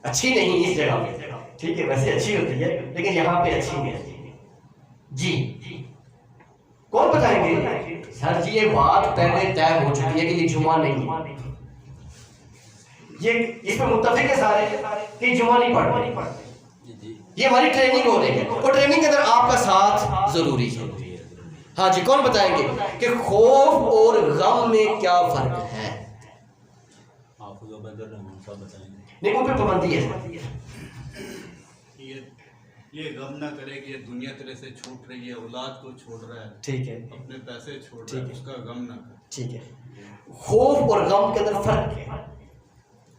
Speaker 1: اچھی نہیں اس جگہ پہ، ٹھیک ہے ویسے اچھی ہوتی ہے لیکن یہاں پہ اچھی نہیں ہے. جی کون بتائیں گے؟ سر جی یہ بات پہلے طے ہو چکی ہے کہ یہ جمعہ نہیں ہے، یہ اس پہ متفق ہے سارے کہ جمعہ نہیں پڑھنا، یہ ہماری ٹریننگ ہو رہی ہے اور ٹریننگ کے اندر آپ کا ساتھ ضروری ہے. ہاں جی کون بتائیں گے کہ خوف اور غم میں کیا فرق ہے؟ نہیں وہ پہ پابندی ہے.
Speaker 4: یہ غم نہ کرے کہ یہ دنیا تیرے سے چھوٹ رہی ہے، اولاد کو چھوڑ رہا ہے،
Speaker 1: ٹھیک ہے
Speaker 4: اپنے پیسے چھوڑ رہا ہے، اس کا غم نہ کرے.
Speaker 1: ٹھیک ہے. خوف اور غم کے اندر فرق ہے.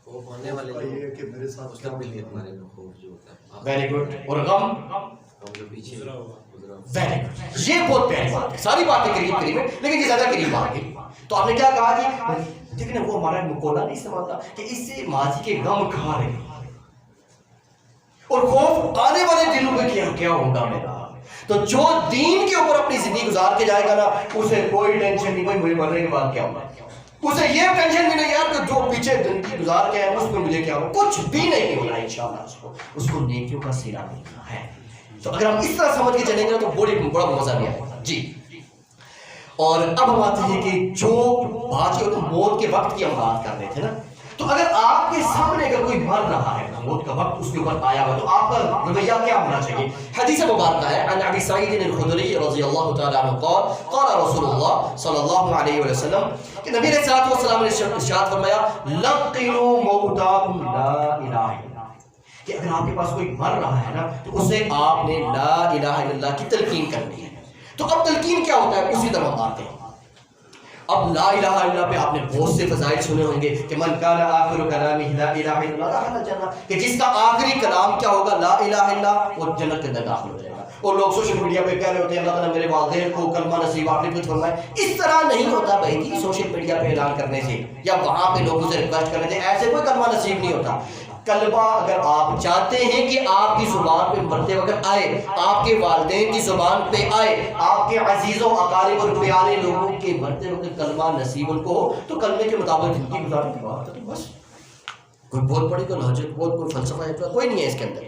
Speaker 6: خوف ہونے والے
Speaker 5: یہ ہے کہ میرے ساتھ
Speaker 6: اس کا بھی ہمارے میں خوف جو ہوتا ہے،
Speaker 1: ویری گڈ. اور غم
Speaker 6: ہم جو پیچھے گزرا
Speaker 1: ویری گڈ. یہ بہت پیاری بات ہے، ساری باتیں قریب قریب ہیں لیکن یہ زیادہ قریب آ گئی. تو آپ نے کیا کہا کہ دیکھیں وہ ہمارا مقولہ نہیں استعمال تھا کہ اس سے ماضی کے غم کھا رہے ہیں اور خوف آنے والے دنوں میں کیا ہوگا میرا. تو جو دین کے اوپر اپنی زندگی گزار کے جائے گا نا اسے کوئی ٹینشن نہیں، کوئی مجھے مرنے کے بعد کیا ہوگا، اسے یہ ٹینشن بھی نہیں یار کہ جو پیچھے زندگی گزار کے ہے اس میں مجھے کیا ہوگا، کچھ بھی نہیں ہونا انشاءاللہ. اس کو نیکیوں کا سیرا ملنا ہے. تو اگر ہم اس طرح سمجھ کے چلیں گے تو بڑا مزہ بھی آئے گا. جی اور اب ہم آتے ہیں کہ جو بات جو موت کے وقت کی ہم بات کر رہے تھے نا، تو اگر آپ کے سامنے اگر کوئی مر رہا ہے، موت کا وقت اس کے اوپر آیا ہوا، تو آپ کا رویہ کیا ہونا چاہیے؟ حدیث مبارکہ ہے عن ابی سعید الخدری رضی اللہ تعالی عنہ قال قال رسول اللہ صلی اللہ علیہ وسلم کہ نبی علیہ الصلوۃ والسلام نے ارشاد فرمایا لقنوا موتاکم لا الہ الا اللہ، کہ اگر آپ کے پاس کوئی مر رہا ہے نا تو اسے آپ نے لا الہ الا اللہ کی تلقین کرنی ہے. تو اب تلقین کیا ہوتا ہے اسی طرح ہم آتے ہیں. اب لا الہ الا اللہ پہ آپ نے بہت سے فضائل سنے ہوں گے کہ من کان آخر کلامہ لا الہ الا اللہ دخل الجنہ، کہ جس کا آخری کلام کیا ہوگا لا الہ الا اللہ، وہ جنت کے اندر داخل ہو جائے گا. اور لوگ سوشل میڈیا پہ کہہ رہے ہوتے ہیں اللہ تعالیٰ میرے والدین کو کلمہ نصیب آپ نے کچھ فرمائے. اس طرح نہیں ہوتا بھائی جی، سوشل میڈیا پہ اعلان کرنے سے یا وہاں پہ لوگوں سے ریکویسٹ کرنے سے ایسے کوئی کلمہ نصیب نہیں ہوتا. کلمہ اگر آپ چاہتے ہیں کہ آپ کی زبان پہ مرتے وقت آئے، آپ کے والدین کی زبان پہ آئے، آپ کے عزیزوں اقارب اور پیارے لوگوں کے مرتے وقت کلمہ نصیب ان کو ہو، تو کلمے کے مطابق زندگی گزارنے کی بات ہے. بس کوئی بہت بڑی کوئی لاجک کوئی فلسفہ کوئی نہیں ہے اس کے اندر.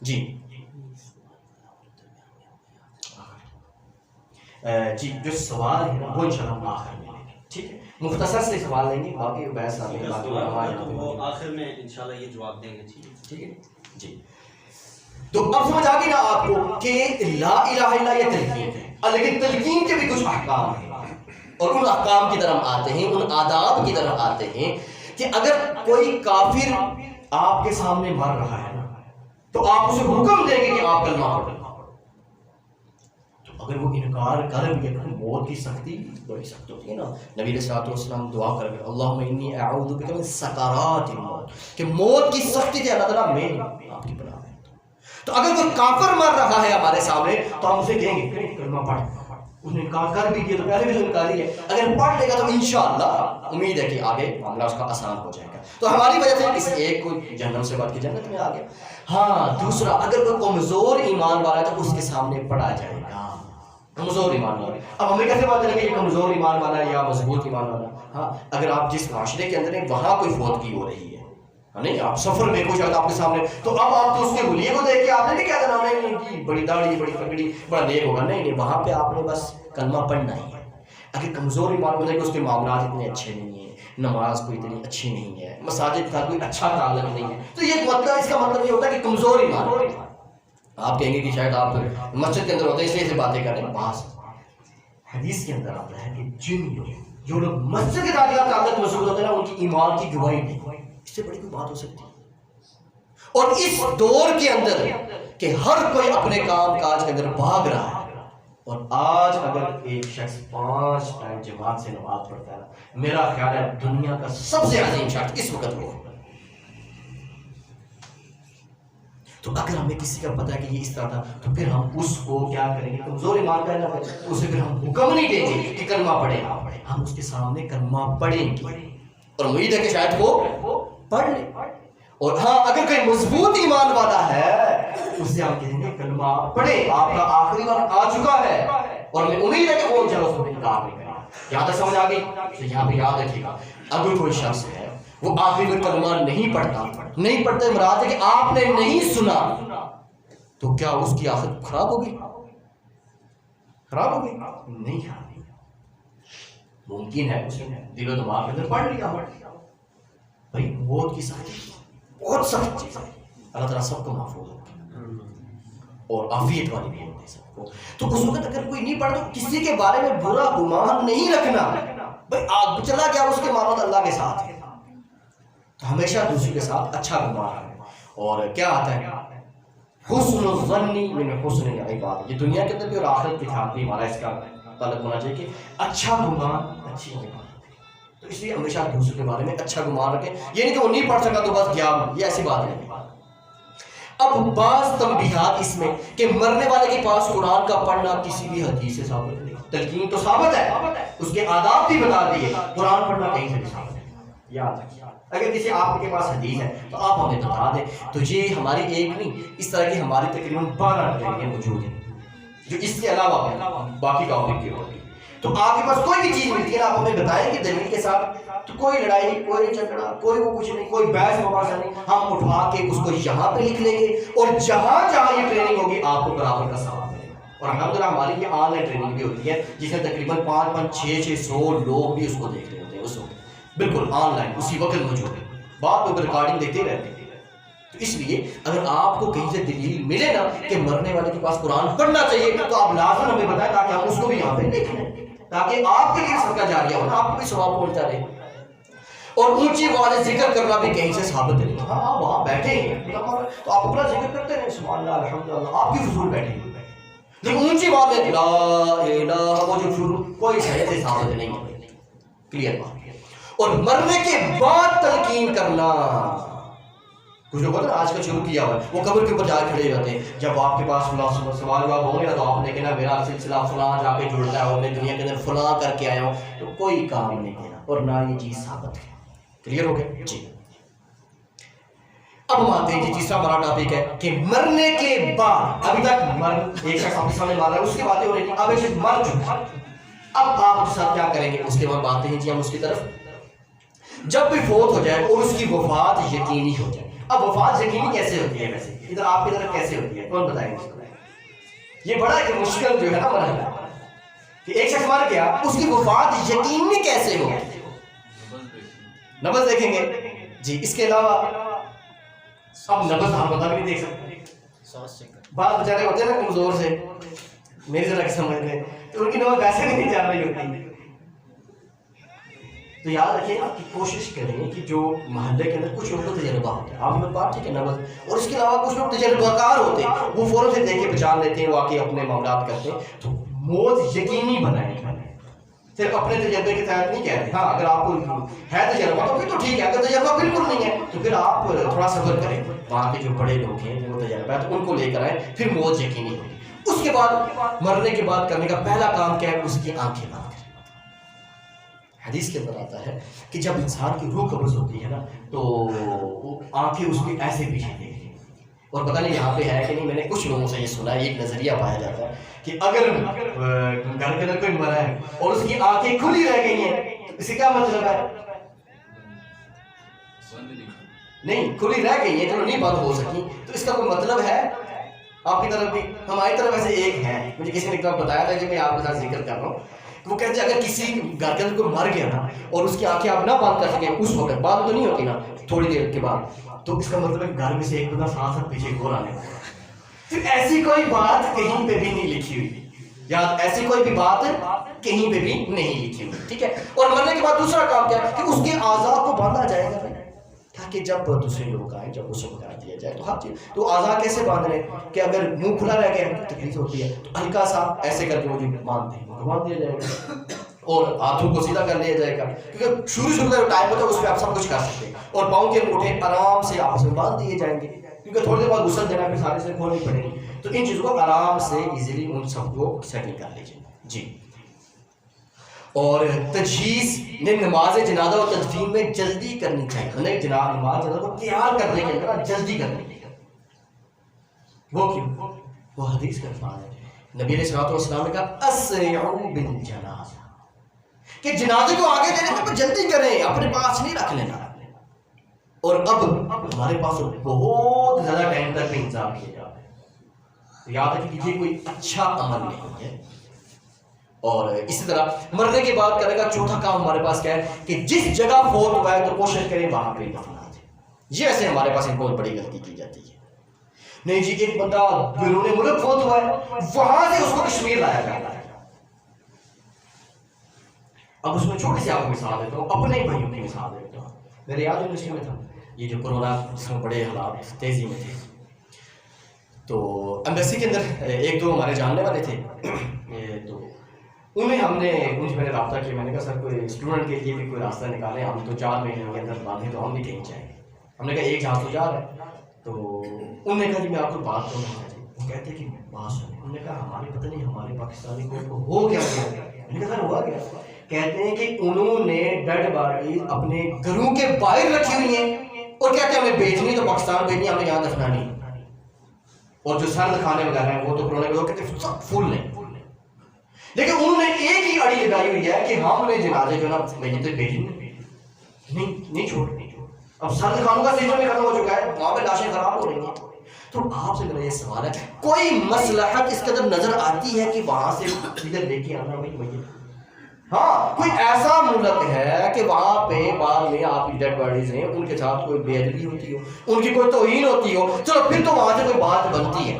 Speaker 1: جی جی جو سوال ہے وہ انشاءاللہ ہم آخر میں لیں گے، ٹھیک ہے، مختصر سے سوال لیں گے، باقی بحث نہ لیں، باقی
Speaker 2: وہ آخر میں انشاءاللہ یہ جواب دیں گے،
Speaker 1: ٹھیک ہے جی۔ تو اب سمجھ آ گئی نا آپ کو کہ لا الہ الا یہ تلقین ہے، لیکن تلقین کے بھی کچھ احکام ہیں، اور ان احکام کی طرف آتے ہیں، ان آداب کی طرف آتے ہیں کہ اگر کوئی کافر آپ کے سامنے مر رہا ہے تو آپ اسے حکم دیں گے کہ آپ کلمہ پڑھیں، تو اگر وہ انکار کر بھی موت کی سختی بڑی سخت ہوتی ہے نا، نبی علیہ الصلوۃ والسلام دعا کر کے اللہم انی اعوذ بک من سکرات الموت، کہ موت کی سختی سے اللہ تعالیٰ میں آپ کی پناہ میں۔ تو اگر کوئی کافر مر رہا ہے ہمارے سامنے تو ہم اسے کہیں گے کہ کلمہ پڑھ، اس نے انکار کر بھی دیا تو پہلے بھی تو انکاری ہے، اگر پڑھ لے گا تو انشاءاللہ امید ہے کہ آگے معاملہ اس کا آسان ہو جائے گا، تو ہماری وجہ سے کسی ایک کو جہنم سے بچ کے جنت میں آ گیا۔ ہاں دوسرا، اگر کوئی کمزور ایمان والا ہے تو اس کے سامنے پڑھا جائے گا، کمزور ایمان والا۔ اب ہمیں کیسے پتہ چلے کہ یہ کمزور ایمان والا ہے یا مضبوط ایمان والا؟ ہاں اگر آپ جس معاشرے کے اندر ہیں وہاں کوئی فوتگی ہو رہی ہے، نہیں آپ سفر میں کوئی شخص آپ کے سامنے، تو اب آپ تو اس کے ولیے کو دیکھ کے آپ نے نہیں کہہ دینا نہیں بڑی داڑھی بڑی پگڑی بڑا نیک ہوگا، نہیں نہیں، وہاں پہ آپ نے بس کلمہ پڑھنا ہی ہے۔ اگر کمزور ایمان والا ہے کہ اس کے معاملات اتنے اچھے نہیں ہیں، نماز کوئی اتنی اچھی نہیں ہے، مساجد کا کوئی اچھا تعلق نہیں ہے، تو یہ مطلب اس کا مطلب یہ ہوتا ہے کہ کمزور ایمان۔ آپ کہیں گے کہ شاید آپ مسجد کے اندر ہوتے ہیں اس لیے سے باتیں کر رہے ہیں، بعض حدیث کے اندر آتا ہے کہ جن جو لوگ مسجد کے تعلق مضبوط ہوتے ہیں نا ان کی ایمان کی گواہی نہیں، اس سے بڑی کوئی بات ہو سکتی ہے۔ اور اس دور کے اندر کہ ہر کوئی اپنے کام کاج کے اندر بھاگ رہا ہے، اور آج اگر ایک شخص 5 ٹائم جماعت سے نماز پڑھتا ہے، میرا خیال ہے دنیا کا سب سے عظیم شخص اس وقت وہ ہے۔ تو اگر ہمیں کسی کا پتہ ہے کہ یہ اس طرح تھا تو پھر ہم اس کو کیا کریں گے؟ کمزور ایمان کا ہے نا، اسے پھر ہم حکم نہیں دیں گے کہ کلمہ پڑھے، ہم اس کے سامنے کلمہ پڑھیں گے اور امید ہے کہ شاید وہ پڑھ لے۔ اور ہاں اگر کوئی مضبوط ایمان والا ہے اس سے ہم کہیں گے کلمہ پڑھے، آپ کا آخری وقت آ چکا ہے، اور ہمیں امید ہے کہ وہ چلو اس کو انکار نہیں کرے گا۔ یہاں تک سمجھ آ گئی؟ تو یہاں پہ یاد رکھیے گا اگر کوئی شخص ہے وہ آخری میں کلمہ نہیں پڑھتا مراد ہے کہ آپ نے نہیں سنا، تو کیا اس کی آخرت خراب ہوگی؟ خراب ہوگی؟ نہیں خراب ہوگی، ممکن ہے اس نے دل و دماغ کے اندر پڑھ لیا۔ بھائی موت کی سختی بہت سخت چیز ہے، اللہ تعالیٰ سب کو محفوظ رکھے اور عافیت والی بھی ہوتی ہے سب کو۔ تو اس وقت اگر کوئی نہیں پڑھا تو کسی کے بارے میں برا گمان نہیں رکھنا، بھائی آگ چلا گیا اس کے معاملات اللہ کے ساتھ ہے، تو ہمیشہ دوسرے کے ساتھ اچھا گمان رکھنا۔ اور کیا آتا ہے حسن الظن من حسن العبادۃ، یہ دنیا کے اندر بھی اور آخرت کے ساتھ بھی ہمارا اس کا تعلق ہونا چاہیے کہ اچھا گمان اچھی عبادت، تو اس لیے ہمیشہ دوسرے کے بارے میں اچھا گمان رکھیں، یہ نہیں کہ وہ نہیں پڑھ سکا تو بس گیا، یہ ایسی بات نہیں۔ اب بعض تنبیہات اس میں کہ مرنے والے کے پاس قرآن کا پڑھنا کسی بھی حدیث سے ثابت نہیں، تلقین تو ثابت ہے، اس کے آداب بھی بتا دیے، قرآن پڑھنا کہیں سے بھی ثابت ہے۔ یاد رکھیے اگر کسی آپ کے پاس حدیث ہے تو آپ ہمیں بتا دیں، تو یہ ہماری ایک نہیں، اس طرح کی ہماری تقریباً 12 ٹریننگیں موجود ہیں جو اس کے علاوہ باقی ٹاپک کی ہوگی۔ تو آپ کے پاس کوئی بھی چیز ملتی ہے نا، آپ ہمیں بتائیں گے دلیل کے ساتھ، تو کوئی لڑائی کوئی جھگڑا کوئی وہ کچھ نہیں، کوئی بحث مباحثہ نہیں، ہم اٹھا کے اس کو یہاں پہ لکھ لیں گے اور جہاں جہاں یہ ٹریننگ ہوگی آپ کو برابر کا ثواب ملے گا۔ اور الحمدللہ ہماری یہ آن لائن ٹریننگ بھی ہوتی ہے جس میں تقریباً 500-600 لوگ بھی اس کو دیکھ رہے ہوتے ہیں اس وقت، بالکل آن لائن اسی وقت موجود ہے، بعد میں ریکارڈنگ دیکھتے رہتے ہیں۔ تو اس لیے اگر آپ کو کہیں سے دلیل ملے نا کہ مرنے والے کے پاس قرآن پڑھنا چاہیے تو آپ لازم ہمیں بتائیں تاکہ ہم اس کو بھی یہاں پہ لکھ لیں، تاکہ آپ کے لیے صدقہ جاریہ ہو، آپ کو بھی ثواب پہنچتا رہے۔ اور اونچی آواز ذکر کرنا بھی کہیں سے ثابت نہیں، ہاں آپ وہاں بیٹھے ہیں تو آپ اپنا ذکر کرتے رہیں، سبحان اللہ الحمدللہ، آپ کی فضول بیٹھے ہیں، لیکن اونچی آواز میں لا الہ وہ جو شروع کوئی صحیح سے ثابت نہیں ہے، کلیئر بات۔ اور مرنے کے بعد تلقین کرنا، کچھ لوگ ہوتا ہے آج کل شروع کیا ہوا ہے، وہ قبر کے اوپر جا کے کھڑے جاتے ہیں، جب آپ کے پاس سوال جواب ہوں گے نا تو آپ نے کہنا میرا سلسلہ فلاں جا کے جڑتا ہے اور میں دنیا کے اندر فلاں کر کے آیا ہوں، تو کوئی کام نہیں دینا اور نہ یہ چیز ثابت ہے۔ کلیئر ہو گیا جی؟ اب ہم آتے ہیں جی تیسرا ہمارا ٹاپک ہے کہ مرنے کے بعد، ابھی تک ایک شخص آپ کے سامنے مار رہا ہے اس کی باتیں ہو رہی ہیں، اب ایک شخص مر چکا، اب آپ اس کے ساتھ کیا کریں گے؟ اس کے بعد آتے ہیں جی ہم اس کی طرف، جب بھی فوت ہو جائے اور اس کی وفات یقینی ہو جائے۔ اب وفات یقینی کیسے ہوتی ہے؟ ویسے ادھر آپ کی طرف کیسے ہوتی ہے؟ کون بتائیں گے؟ یہ بڑا ایک مشکل جو ہے نا مرحلہ، کہ ایک شخص مر گیا، اس کی وفات یقینی کیسے ہو؟ نبض دیکھیں گے جی. اس کے علاوہ اب نبض ہم پتہ بھی نہیں دیکھ سکتے. بعض بیچارے ہوتے ہیں نا کمزور سے، میری ذرا سمجھ میں، تو ان کی نبض ویسے بھی نہیں جان رہی ہوتی. تو یاد رکھیں آپ کی کوشش کریں کہ جو محلے کے اندر کچھ لوگ تو تجربہ ہوتا ہے، آپ نے بات ٹھیک ہے نبض، اور اس کے علاوہ کچھ لوگ تجربہ کار ہوتے ہیں، وہ فوراً سے دیکھ کے پہچان لیتے ہیں، وہ آ کے اپنے معاملات کرتے ہیں. تو موت یقینی بنائیں، صرف اپنے تجربے کے تحت نہیں کہتے. ہاں اگر آپ کو ہے تجربہ تو پھر تو ٹھیک ہے، اگر تجربہ بالکل نہیں ہے تو پھر آپ تھوڑا صبر کریں. وہاں کے جو بڑے لوگ ہیں جو تجربہ ہے تو ان کو لے کر آئیں، پھر موت یقینی ہوگی. اس کے بعد مرنے کے بعد کرنے کا پہلا کام کیا ہے؟ اس کی آنکھیں بند کریں. حدیث کے اندر آتا ہے کہ جب انسان کی روح قبض ہوتی ہے نا تو آنکھیں اس کی ایسے پیچھے دیکھتی ہیں. اور پتہ نہیں یہاں پہ ہے کہ نہیں، میں نے کچھ لوگوں سے یہ سنا ہے، ایک نظریہ پایا جاتا ہے کہ اگر گھر کے اندر کوئی مرا ہے اور اس کی آنکھیں کھلی رہ گئی ہیں تو اس کا کیا مطلب ہے؟ نہیں، کھلی رہ گئی ہیں، چلو نہیں بند ہو سکی، تو اس کا کوئی مطلب ہے؟ آپ کی طرف بھی ہماری طرف ایسے ایک ہے، مجھے کسی نے ایک طرف بتایا تھا کہ میں آپ کے ساتھ ذکر کر رہا ہوں. وہ کہتے ہیں اگر کسی گھر کے اندر کوئی مر گیا نا اور اس کی آنکھیں آپ نہ بند کر سکیں اس وقت، بعد تو نہیں ہوتی نا، تھوڑی دیر کے بعد، تو اس کا مطلب ہے گھر میں سے ایک بندہ ساتھ ساتھ پیچھے گور آنے والا. پھر ایسی کوئی بات کہیں پہ بھی نہیں لکھی ہوئی، یاد، ایسی کوئی بھی بات کہیں پہ بھی نہیں لکھی ہوئی. ٹھیک ہے. اور مرنے کے بعد دوسرا کام کیا ہے کہ اس کے اعضاء کو باندھا جائے گا تاکہ جب دوسرے لوگ آئیں، جب اسے بتا دیا جائے تو ہر چیز. تو اعضاء کیسے باندھ رہے ہیں کہ اگر منہ کھلا رہ گیا تو تکلیف ہوتی ہے، تو ہلکا سا ایسے کر کے وہ جو باندھتے ہیں وہ باندھ دیا جائے گا، اور ہاتھوں کو سیدھا کر لیا جائے گا، کیونکہ شروع کا جو ٹائم ہوتا ہے اس پہ آپ سب کچھ کر سکتے ہیں. اور پاؤں کے انگوٹھے آرام سے آپس میں باندھ دیے جائیں گے، کیونکہ تھوڑی دیر بعد غسل دینا پھر سارے سے کھولنی پڑے گی. تو ان چیزوں کو آرام سے ایزیلی ان سب کو سیٹل کر لیجیے جی. اور تجہیز نے نماز جنازہ اور تدفین میں جلدی کرنی چاہیے، یعنی نماز جنازہ کو تیار کرنے کے اندر جلدی کرنی چاہیے. وہ کیوں؟ وہ حدیث کا الفاظ ہے، نبی علیہ الصلوۃ والسلام نے کہا اسرعوا بالجنازہ، کہ جنازے کو آگے دینے میں جلدی کریں، اپنے پاس نہیں رکھ لینا. اور اب ہمارے پاس بہت زیادہ ٹائم تک انتظار کیا جاتا ہے. یاد رکھیں کہ یہ کوئی اچھا عمل نہیں ہے. اور اسی طرح مرنے کے بعد کرنے کا چوتھا کام ہمارے پاس کیا ہے کہ جس جگہ فوت ہوا ہے تو کوشش کریں وہاں پہ دفنا دیں. یہ ایسے ہمارے پاس ایک بہت بڑی غلطی کی جاتی ہے. نہیں جی، ایک بندہ بیرون ملک فوت ہوا ہے، وہاں سے اس کو کشمیر لایا جاتا ہے. اب اس میں چھوٹی سی آپ کو مثال دیتا ہوں، اپنے ہی بھائیوں کی مثال دیتا ہوں. میرے یاد یونیورسٹی میں تھا یہ جو کورونا، جس میں بڑے حالات تیزی میں تھے، تو ایمبیسی کے اندر ایک دو ہمارے جاننے والے تھے، تو انہیں ہم نے ان سے میں نے رابطہ کیا. میں نے کہا سر کوئی اسٹوڈنٹ کے لیے بھی کوئی راستہ نکالیں، ہم تو 4 مہینے کے اندر باندھیں تو ہم بھی کہیں جائیں گے. ہم نے کہا ایک جہاز تو جا رہا ہے. تو انہوں نے کہا جی میں آپ کو بات کروں گا. وہ کہتے ہیں کہ بات سنیں. انہوں نے کہا ہماری پتہ نہیں ہمارے پاکستانی کو ہو کیا گیا. میں نے کہا سر ہوا کیا؟ کہتے ہیں کہ انہوں نے ڈیڈ باڈی اپنے گھروں کے باہر رکھی ہوئی ہیں اور کہتے ہیں ہمیں بیچنی تو پاکستان بھیجنی، ہمیں یہاں دفنانی. اور جو سرد کھانے وغیرہ ہیں وہ تو کرونا کے لوگ کہتے ہیں سب فل ہیں، لیکن انہوں نے ایک ہی اڑی لگائی ہوئی ہے کہ ہم نے جنازے جو نا میت بھیجیں نہیں چھوڑ. اب سرد کھانوں کا سیزن بھی ختم ہو چکا ہے، وہاں پہ لاشیں خراب ہو رہی ہیں. تو آپ سے میرا یہ سوال ہے، کوئی مصلحت اس قدر نظر آتی ہے کہ وہاں سے ادھر لے کے آنا بھائی؟ ہاں کوئی ایسا ملک ہے کہ وہاں پہ بعد میں آپ کی ڈیڈ باڈیز ہیں ان کے ساتھ کوئی بے ادبی ہوتی ہو، ان کی کوئی توہین ہوتی ہو، چلو پھر تو وہاں سے کوئی بات بنتی ہے.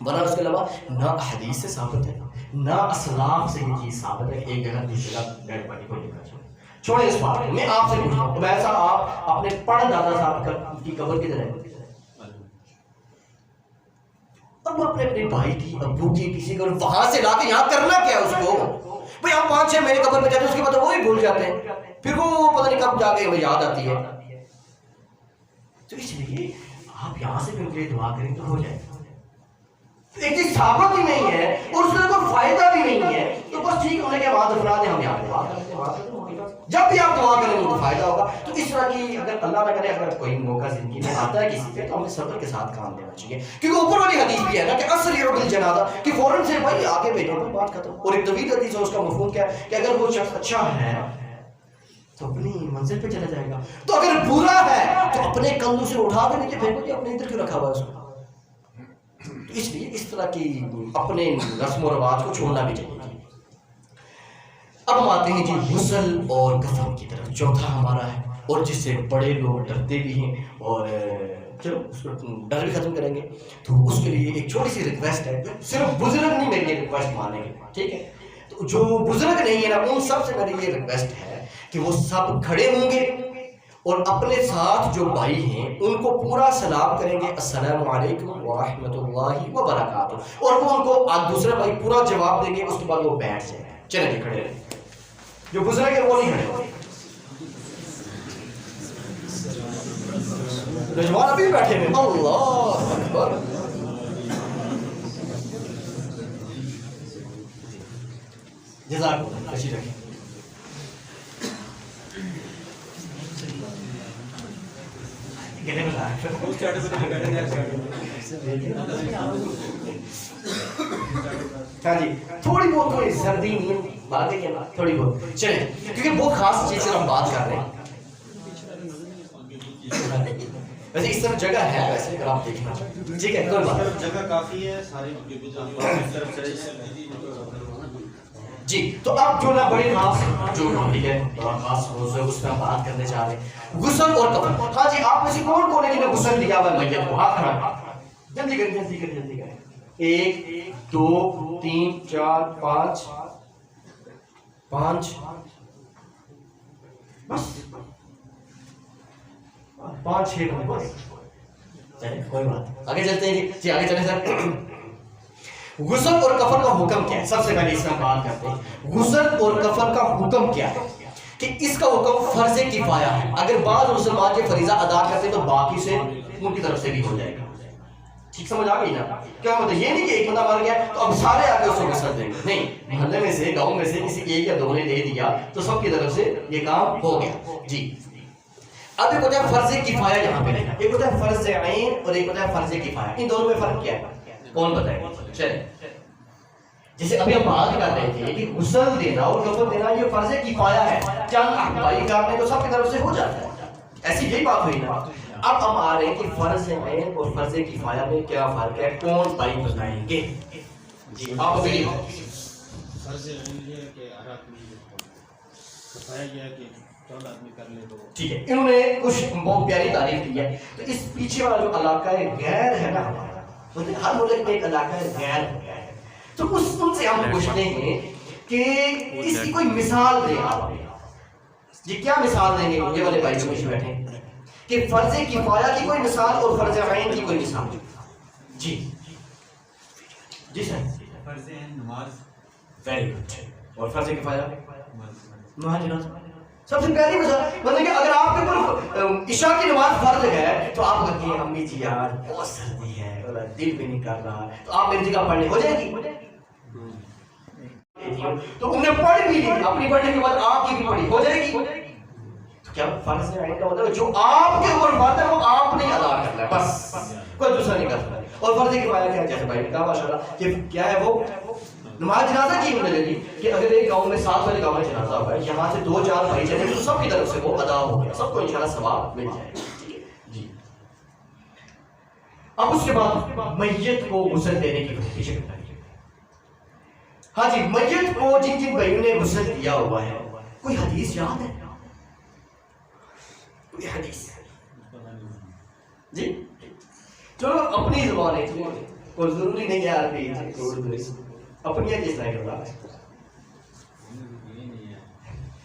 Speaker 1: ورنہ اس کے علاوہ نہ حدیث سے ثابت ہے نہ اسلام سے یہ چیز ثابت ہے ایک جگہ دوسری جگہ ڈیڈ باڈی کو لے کر جاؤ. چھوڑیں اس بات کو، میں آپ سے پوچھتا ہوں ویسا آپ اپنے پڑھ دادا صاحب کی قبر کدھر ہے؟ اب اپنے اپنے بھائی کی، ابو کی، کسی کو وہاں سے لا کے یہاں کرنا کیا ہے اس کو؟ بھائی آپ 5-6 مہینے قبر پہ جاتے ہیں، اس کے بعد وہی بھول جاتے ہیں، پھر وہ پتہ نہیں کب جا کے ہمیں یاد آتی ہے. تو اس لیے آپ یہاں سے پھر دعا کریں تو ہو جائے. ایک چیز ثابت ہی نہیں ہے اور اس کا کوئی فائدہ بھی نہیں ہے تو بس ٹھیک ہونے کے بعد افراد ہیں، ہم یہاں دعا کرتے ہیں. جب بھی آپ دعا کریں گے تو فائدہ ہوگا. تو اس طرح کی اگر اللہ نہ کرے اگر کوئی موقع زندگی میں آتا ہے کسی پہ تو ہمیں صبر کے ساتھ کام لینا چاہیے، کیونکہ اوپر والی حدیث بھی ہے نا کہ اسرعوا بالجنازہ، کہ فوراً سے بھائی آگے بھیجو، بات ختم. اور ایک طویل حدیث ہے، اس کا مفہوم کیا ہے کہ اگر وہ شخص اچھا ہے تو اپنی منزل پہ چلا جائے گا، تو اگر برا ہے تو اپنے کندھوں سے اٹھا کے نیچے پھینکو کہ اپنے ادھر کیوں رکھا ہوا ہے اس کو. تو اس لیے اس طرح کی اپنے رسم و رواج کو چھوڑنا بھی چاہیے. اب ہم آتے ہیں جی غسل اور کفن کی طرف، چوتھا ہمارا ہے اور جس سے بڑے لوگ ڈرتے بھی ہیں، اور چلو اس کو ڈر بھی ختم کریں گے. تو اس کے لیے ایک چھوٹی سی ریکویسٹ ہے، صرف بزرگ نہیں میری یہ ریکویسٹ مانیں گے، ٹھیک ہے؟ تو جو بزرگ نہیں ہے نا ان سب سے میری یہ ریکویسٹ ہے کہ وہ سب کھڑے ہوں گے اور اپنے ساتھ جو بھائی ہیں ان کو پورا سلام کریں گے، السلام علیکم ورحمۃ اللہ وبرکاتہ، اور وہ ان کو دوسرے بھائی پورا جواب دیں گے، اس کے بعد وہ بیٹھ جائیں. چلیں جی کھڑے رہیں، جو بزرگ ہے وہ نہیں کھڑے ہوئے، نوجوان ابھی بھی بیٹھے ہوئے. اللہ اکبر. جزاک اللہ، خوشی رکھیں. ہاں جی تھوڑی بہت کوئی سردی نہیں بات ہے کیا، تھوڑی بہت چلیں، کیونکہ بہت خاص چیز سے ہم بات کر رہے ہیں. ویسے اس طرف جگہ ہے، ویسے اگر آپ دیکھنا ٹھیک ہے کوئی بات
Speaker 2: جگہ کافی ہے سارے
Speaker 1: جی. تو اب جو نا بڑی خاص جو ٹاپک ہے، بڑا خاص موضوع ہے، اس میں ہم بات کرنے جا رہے ہیں غسل اور کفن. ہاں جی آپ میں سے کون کون ہے جنہیں غسل دیا ہوا ہے میت کو؟ ہاتھ کھڑا جلدی کریں جلدی کریں جلدی کریں. 1 2 3 4 5 5 بس 5 6 بس چلیں کوئی بات. آگے چلتے ہیں جی آگے چلیں سر. غسل اور کفن کا حکم کیا ہے؟ سب سے پہلے اس میں بات کرتے ہیں غسل اور کفن کا حکم کیا ہے. کہ اس کا حکم فرض کفایہ ہے. اگر بعض مسلمان یہ فریضہ ادا کرتے تو باقی سے ان کی طرف سے بھی ہو جائے گا. ٹھیک سمجھ آ گئی نا؟ کیا مطلب یہ نہیں کہ ایک بندہ مر گیا تو اب سارے آ کے اس کو غسل دیں گے، نہیں، محلے میں سے گاؤں میں سے کسی ایک یا دو نے دے دیا تو سب کی طرف سے یہ کام ہو گیا. جی اب ایک ہوتا ہے فرض کفایہ، یہاں پہ لکھا، ایک ہوتا ہے فرض عین اور ایک ہوتا ہے فرض کفایہ. ان دونوں میں فرق کیا ہے کون بتائے گا؟ چلیں جیسے ابھی ہم بات کر رہے تھے کہ غسل دینا اور کفن دینا یہ فرض کفایہ ہے، چند بھائی کام میں تو سب کی طرف سے ہو جاتا ہے، ایسی یہی بات ہوئی نا. اب ہم آ رہے ہیں کہ فرض عین اور فرض کفایہ میں کیا فرق ہے، کون بھائی بتائیں گے؟ جی آپ ابھی
Speaker 3: فرض عین یہ ہے کہ ہر آدمی، کفایہ یہ ہے کہ 14 آدمی کر لے تو
Speaker 1: ٹھیک ہے. انہوں نے کچھ بہت پیاری تعریف کی ہے. تو اس پیچھے والا جو علاقہ غیر ہے نا ہمارا، ہر ملک میں ایک علاقہ غیر ہوتا ہے، تو ان سے ہم پوچھتے ہیں کہ اس کی کوئی مثال دیں آپ. جی کیا مثال دیں گے یہ والے بھائی جو پیچھے بیٹھے ہیں کہ فرض کفایہ کی کوئی مثال اور فرض عین کی کوئی مثال؟ جی جی سر.
Speaker 4: فرض عین نماز.
Speaker 1: Very good. اور فرض کفایہ نماز جنازہ. سب سے پہلی مثال مطلب کہ اگر آپ کے اوپر عشاء کی نماز فرض ہے تو آپ کہتے ہیں امی جی یار بہت سردی ہے اور دل بھی نہیں کر رہا، تو آپ میری جگہ پڑھنے ہو جائے گی. تو انہیں پڑھ بھی لی، اپنی پڑھنے کے بعد آپ کی بھی پڑھی ہو جائے گی. تو کیا فرض عین کا مطلب جو آپ کے اوپر فرض ہے وہ آپ نہیں ادا کرنا ہے، بس کوئی دوسرا نہیں کرتا. اور فرض کفایہ کیا ہے؟ جیسے بھائی نے کہا ماشاءاللہ کہ کیا ہے وہ نماز جنازہ کی مطلب ہے کہ اگر ایک گاؤں میں 7 والے گاؤں میں جنازہ ہوا ہے، یہاں سے 2 4 بھائی چلے تو سب کی طرف سے وہ ادا ہو گیا، سب کو انشاءاللہ ثواب مل جائے گا. جی اب اس کے بعد میت کو غسل دینے کی پیچھے بتائیے. ہاں جی میت کو جن جن بھائیوں نے غسل دیا ہوا ہے کوئی حدیث یاد ہے؟ کوئی حدیث جی چلو اپنی زبان ہے، کوئی ضروری نہیں ہے عربی، اپنی ہے جس طرح کرتا ہے.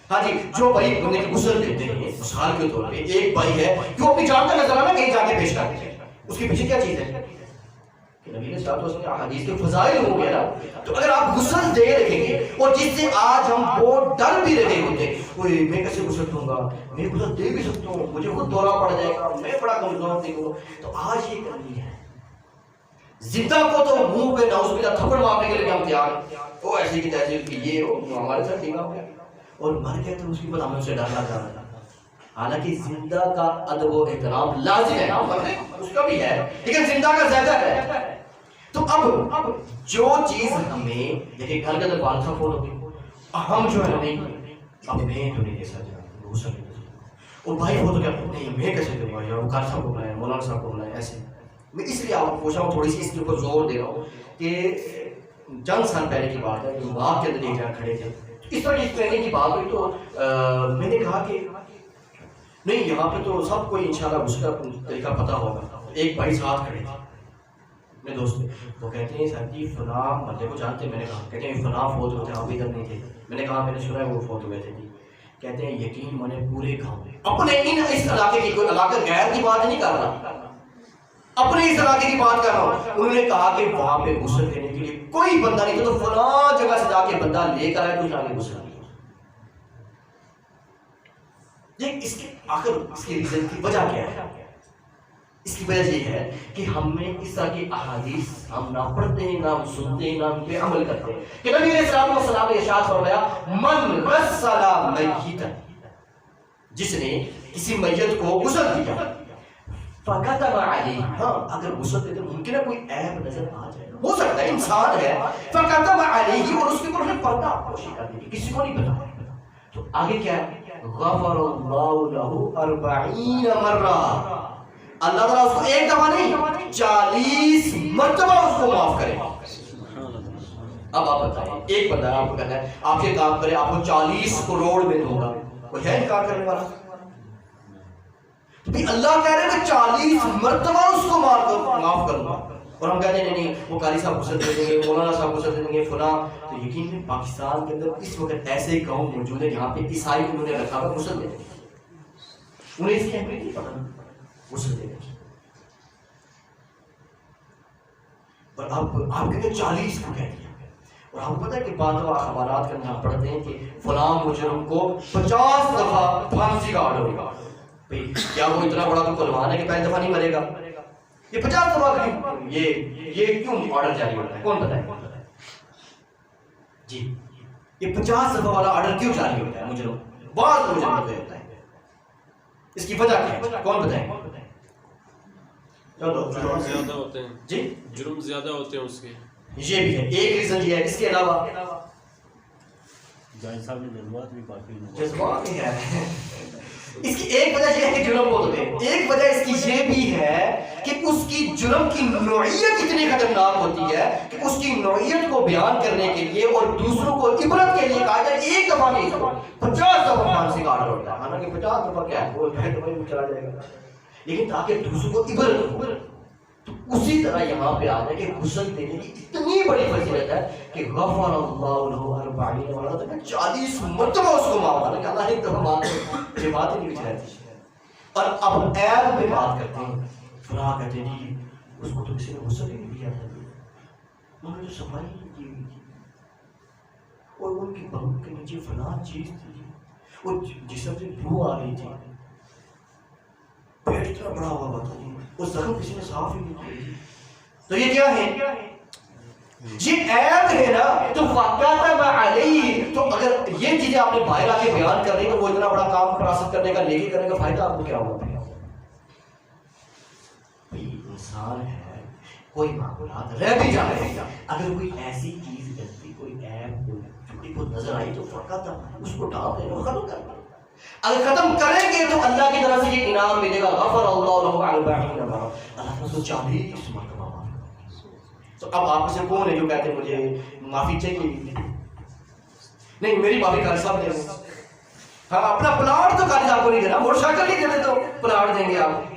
Speaker 1: ہاں جی جو بھائی بندے کے غسل دیتے ہیں مثال کے طور پہ ایک بھائی ہے جو اپنی جان کا نظرانہ کہیں جا کے پیش کرتے ہیں، اس کے پیچھے کیا چیز ہے کہ نبی نے صاحب اس نے حدیث کے فضائل ہو گیا نا. تو اگر آپ غسل دے رکھیں گے اور جس سے آج ہم بہت ڈر بھی رہے ہوتے ہیں، کوئی میں کیسے غسل دوں گا، میں غسل دے بھی سکتا ہوں، مجھے خود دورہ پڑ جائے گا، میں بڑا کمزور دیکھوں، تو آج یہ کرنی ہے. زندہ کو تو منہ پہ نعوذ باللہ تھپڑ مارنے کے لیے ہم تیار ہیں، وہ ایسی کی تیسی کہ یہ ہمارے ساتھ ٹھیک ہو گیا، اور مر گیا تو اس کی بات ہمیں اسے ڈر لگ رہا ہے. حالانکہ زندہ کا ادب و احترام لازم ہے، اس کا بھی ہے، لیکن زندہ کا زیادہ ہے. تو اب جو چیز ہمیں دیکھیں گھر کے اندر بالکا فون ہوگی، ہم جو ہے نہیں اب میں تو نہیں دے سکتا غسل، اور بھائی وہ تو کیا نہیں میں کیسے دوں گا، یا وہ کار صاحب کو بنائے مولانا صاحب کو بنائے. ایسے میں اس لیے آپ کو پوچھا ہوں، تھوڑی سی اس کے اوپر زور دے رہا ہوں کہ چند سال پہلے کی بات ہے کہ باغ کے اندر ایک جگہ کھڑے تھے اس طرح کی ٹریننگ کی بات ہوئی تو میں نے کہا کہ نہیں یہاں پہ تو سب کو انشاءاللہ اس کا طریقہ پتہ ہوگا. ایک بھائی ساتھ کھڑے تھے میرے دوست تھے, وہ کہتے ہیں سر جی فلاں بندے کو جانتے ہیں. میں نے کہا, کہتے ہیں فلاں فوت ہوتے ہیں, آپ ادھر نہیں تھے. میں نے کہا میں نے سنا ہے وہ فوت ہوئے تھے جی. کہتے ہیں یقین میں نے پورے گاؤں میں اپنے اس علاقے کی, کوئی علاقہ غیر کی بات نہیں کر رہا, اپنے اس علاقے کی بات کر رہا ہوں. انہوں نے کہا کہ وہاں پہ غسل دینے کے لیے کوئی بندہ نہیں تھا, تو فلاں جگہ سے جا کے بندہ لے کر آئے تو جا کے غسل دیا. اس کے آخر اس کے ریزن کی وجہ کیا ہے؟ اس کی وجہ یہ ہے کہ ہم نے اس طرح کی احادیث ہم نہ پڑھتے ہیں, نہ سنتے ہیں, نہ ان پہ عمل کرتے ہیں. کہ نبی علیہ السلام والسلام نے ارشاد فرمایا من غسل میتا, جس نے کسی میت کو غسل دیا فکتب علیہ, ہاں اگر غسل دیتے ممکن ہے کوئی عیب نظر آ جائے, ہو سکتا ہے انسان ہے, فکتب علیہ, اور اس کے اوپر پردہ پوشی کر دی, کسی کو نہیں پتا. تو آگے کیا ہے؟ غفر اللہ لہ 40 مرہ, اللہ تعالیٰ اس کو ایک دفعہ نہیں 40 مرتبہ اس کو معاف کرے. اب آپ بتائیں, ایک بندہ آپ کو کہتا ہے آپ یہ کام کرے آپ کو 40 کروڑ میں دوں گا, کوئی ہے انکار کرنے والا؟ بھی اللہ کہہ رہے ہیں 40 مرتبہ اس کو معاف کروں گا, اور ہم کہتے ہیں نہیں وہ قاری صاحب غسل دے دیں گے, مولانا صاحب غسل دے دیں گے, فلاں. تو یقین ہے پاکستان کے اندر اس وقت ایسے قوم موجود ہیں جہاں پہ عیسائی انہوں نے رکھا ہوا غسل دے دیں گے, انہیں اس کی اہمیت نہیں پتا غسل دے دیں گے. اور آپ کہتے ہیں 40 کو کہہ دیا, اور ہم پتہ ہے کہ بعض دفعہ اخبارات کے اندر پڑھتے ہیں کہ فلاں مجرم کو 50 دفعہ پھانسی کا آرڈر ہوگا. بھئی کیا وہ اتنا بڑا کوئی پہلوان ہے کہ پہلی دفعہ نہیں مرے گا؟ یہ 50 دفعہ کیوں یہ کیوں آرڈر جاری ہوتا ہے؟ کون بتائے جی, یہ 50 دفعہ والا آرڈر کیوں جاری ہوتا ہے مجرم, بعض مجرم کو ہوتا ہے, اس کی وجہ کیا ہے؟ کون بتائے؟
Speaker 7: جرم زیادہ ہوتے ہیں
Speaker 1: جی,
Speaker 7: جرم زیادہ ہوتے ہیں اس کے,
Speaker 1: یہ بھی ہے ایک ریزن یہ ہے. اس کے علاوہ
Speaker 3: جائز صاحب نے جذبات بھی کافی
Speaker 1: جذبات ہی ہے. اس کی ایک وجہ یہ ہے کہ جرم بہت ہوتے ہیں, ایک وجہ اس کی یہ بھی ہے کہ اس کی جرم کی نوعیت اتنی خطرناک ہوتی ہے کہ اس کی نوعیت کو بیان کرنے کے لیے اور دوسروں کو عبرت کے لیے کہا جائے ایک دفعہ نہیں 50 دفعہ پھانسی کا آرڈر ہوتا ہے. حالانکہ 50 دفعہ کیا ہے, وہ پہلے دفعہ میں چلا جائے گا, لیکن تاکہ دوسروں کو عبرت ہو. تو اسی طرح یہاں پہ آ جائے کہ غسل دینے کی اتنی بڑی فضیلت ہے کہ غفر اللہ لہ 40 مرہ, 40 مرتبہ اس کو معاف کرنا. کہ اللہ ایک دفعہ معاف, یہ بات ہی نہیں رہتی. اور اب عیب پہ بات کرتے ہیں, فلاں کہتے ہیں جی اس کو تو کسی نے غسل ہی نہیں دیا تھا, انہوں نے تو صفائی نہیں کی ہوئی تھی, اور ان کی بہو کے نیچے فلاں چیز تھی, وہ جسم سے بو آ رہی تھی, پیٹ اتنا بڑا ہوا تھا, وہ زخم کسی نے صاف ہی نہیں کی. تو یہ کیا ہے؟ یہ عیب ہے نا. تو فَكَتَبَ عَلَيْهِ, تو اگر یہ چیزیں آپ نے باہر آ کے بیان کر رہی تو وہ اتنا بڑا کام فراست کرنے کا, نیکی کرنے کا فائدہ آپ کو کیا ہوگا؟ انسان ہے, کوئی معاملات رہ بھی جائے, اگر کوئی ایسی چیز غلطی, کوئی عیب, کوئی چھوٹی کو نظر آئی تو فقط اس کو ڈال دیں, ختم کر دیں. اگر ختم کریں گے تو اللہ کی طرف سے یہ انعام ملے گا, غفر اللہ لہ 40 مرہ, اللہ کو 40 مرتبہ معاف. تو اب آپ سے کون ہے جو کہتے ہیں مجھے معافی چاہیے؟ نہیں, میری معافی قاری صاحب دیں گے. ہاں, اپنا پلاٹ تو قاری صاحب کو نہیں دینا, موٹر سائیکل نہیں دیتے تو پلاٹ دیں گے آپ.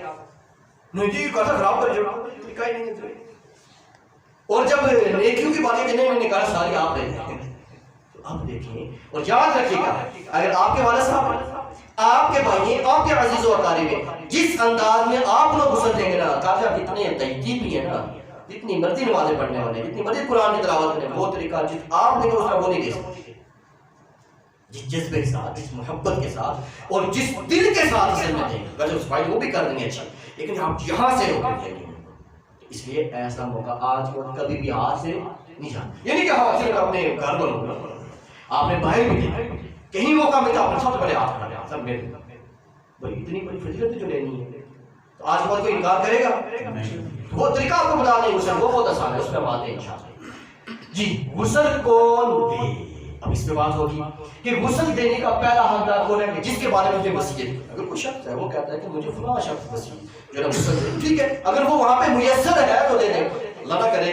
Speaker 1: نہیں جی کیسا خراب کر جو ہی نہیں دیتے. اور جب نیکیوں کی باتیں کرنے میں نے کہا ساری آپ دیں گے. تو آپ دیکھیں اور یاد رکھیے گا, اگر آپ کے والد صاحب, آپ کے بھائی, آپ کے عزیز و اقارب میں جس انداز میں آپ لوگ غسل دیں گے نا, قاری صاحب اتنے تحقیق بھی ہے نا, جتنی مرضی نمازیں پڑھنے والے, جتنی مرضی قرآن کی تلاوت کرنے, وہ طریقہ جس آپ دیں گے اس طرح وہ نہیں دے سکتے. جس جذبے کے ساتھ, جس محبت کے ساتھ اور جس دل کے ساتھ اصل میں دیں گے, ویسے اس بھائی وہ بھی کر دیں گے اچھا, لیکن آپ یہاں سے روک دیں گے. اس لیے ایسا موقع آج اور کبھی بھی ہاتھ سے نہیں جانا. یہ نہیں کہ ہاں صرف اپنے گھر بنوں گا, آپ نے باہر بھی دیکھا, کہیں موقع ملتا آپ نے سب سے پہلے ہاتھ کھڑا سب میرے. بھائی اتنی بڑی فضیلت جو لینی ہے, تو آج کے بعد کوئی انکار کرے گا؟ وہ طریقہ آپ کو بتا دیں غسل, وہ بہت آسان ہے, اس پہ بات ہے انشاءاللہ. جی غسل کون دے, اب اس پہ بات ہوگی کہ غسل دینے کا پہلا حقدار کون ہے, کہ جس کے بارے میں مجھے وصیت. اگر کوئی شخص ہے وہ کہتا ہے کہ مجھے فلاں شخص وصیت جو ہے غسل دے, ٹھیک ہے, اگر وہ وہاں پہ میسر ہے تو دے دے, اللہ نہ کرے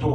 Speaker 1: 2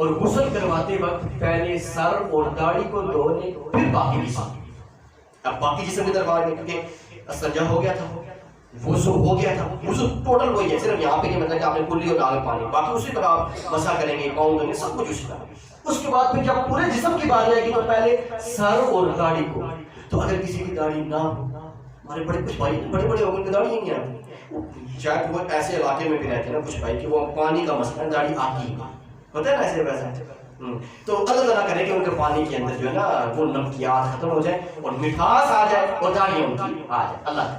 Speaker 1: اور غسل کرواتے وقت پہلے سر اور داڑھی کو دھونے پھر باقی جسم. اب باقی جسم کی طرف آ گئے کیونکہ استنجا ہو گیا تھا, وضو ہو گیا تھا, وضو ٹوٹل وہی ہے, صرف یہاں پہ نہیں مطلب کہ آپ نے کلی اور ڈال پانی, باقی اسی طرح آپ مسا کریں گے, پاؤں دیں گے, سب کچھ اسی طرح. اس کے بعد پھر جب پورے جسم کی بات آئے گی تو پہلے سر اور داڑھی کو. تو اگر کسی کی داڑھی نہ ہو, ہمارے بڑے کچھ بھائی بڑے بڑے ہو گئے داڑھی نہیں آتی, شاید وہ ایسے علاقے میں بھی رہتے ہیں نا کچھ بھائی کہ وہ پانی کا مسئلہ ہے, داڑھی آتی ہی ہوتا ہے نا ایسے ویسے, تو اللہ تعالیٰ کرے کہ ان کے پانی کے اندر جو ہے نا وہ نمکیات ختم ہو جائے اور مٹھاس آ جائے اور داڑھی ان کی آ جائے, اللہ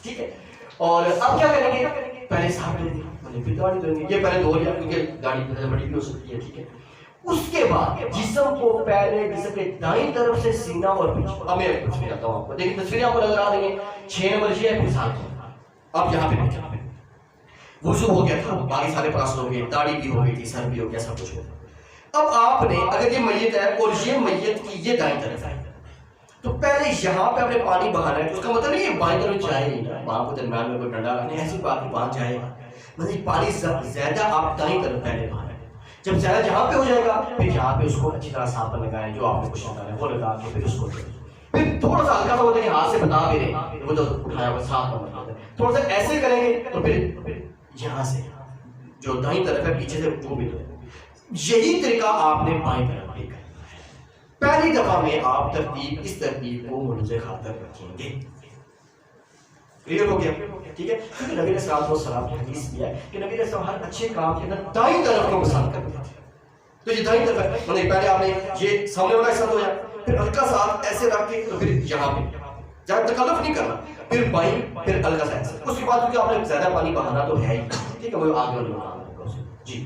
Speaker 1: ٹھیک ہے. اور اب کیا کریں گے, پہلے صاف لیں گے, پھر داڑھی دھویں گے, یہ پہلے دھو لیا کیونکہ داڑھی بڑی بھی ہو سکتی ہے, ٹھیک ہے. اس کے بعد جسم کو پہلے جسم کے دائیں طرف سے سینہ اور پیچھے, اب میں کچھ بھی ہوں آپ کو, دیکھیں تصویریں آپ کو نظر آ رہی ہیں, 6 نمبر یہ ہے, پھر 7 نمبر. اب یہاں پہ وضو ہو گیا تھا, باقی سارے پراس ہو گئے, داڑھی بھی ہو گئی تھی, سر بھی ہو گیا, سب کچھ ہو گیا. اب آپ نے اگر یہ میت ہے اور یہ میت کی یہ دائیں طرف ہے تو پہلے یہاں پہ آپ نے پانی بہانا ہے, تو اس کا مطلب نہیں یہ بائیں طرف جائے ہی نا, وہاں کو درمیان میں کوئی ڈنڈا نہیں, ایسی بات نہیں, وہاں جائے گا, مطلب پانی زیادہ آپ دائیں طرف پہلے بہانا ہے. جب زیادہ جہاں پہ ہو جائے گا پھر یہاں پہ اس کو اچھی طرح صاف پر لگائیں, جو آپ نے کچھ لگانا ہے وہ لگا کے پھر اس کو پھر تھوڑا سا ہلکا سا ہوتا ہے, ہاتھ سے بتا بھی رہے وہ تو اٹھایا ہوا صاف پر لگا, تھوڑا سا ایسے کریں گے تو پھر یہاں سے جو دائیں طرف ہے پیچھے سے وہ بھی. یہی طریقہ آپ نے بائیں طرف بھی کرنا ہے. پہلی دفعہ میں آپ ترتیب اس ترتیب کو ملحوظ خاطر رکھیں گے. کلیئر ہو گیا, ٹھیک ہے. کیونکہ نبی علیہ الصلوۃ والسلام کی حدیث بھی ہے کہ نبی علیہ السلام ہر اچھے کام کے اندر دائیں طرف کو پسند کرتے تھے. تو یہ دائیں طرف ہے, مطلب پہلے آپ نے یہ سامنے والا حصہ دھویا, پھر ہلکا سا ایسے رکھ کے تو پھر یہاں پہ زیادہ تکلف نہیں کرنا, پھر بائیں پھر ہلکا سا ایسے. اس کے بعد کیونکہ آپ نے زیادہ پانی بہانا تو ہے ہی, ٹھیک ہے, وہ آگے والی بات ہے جی.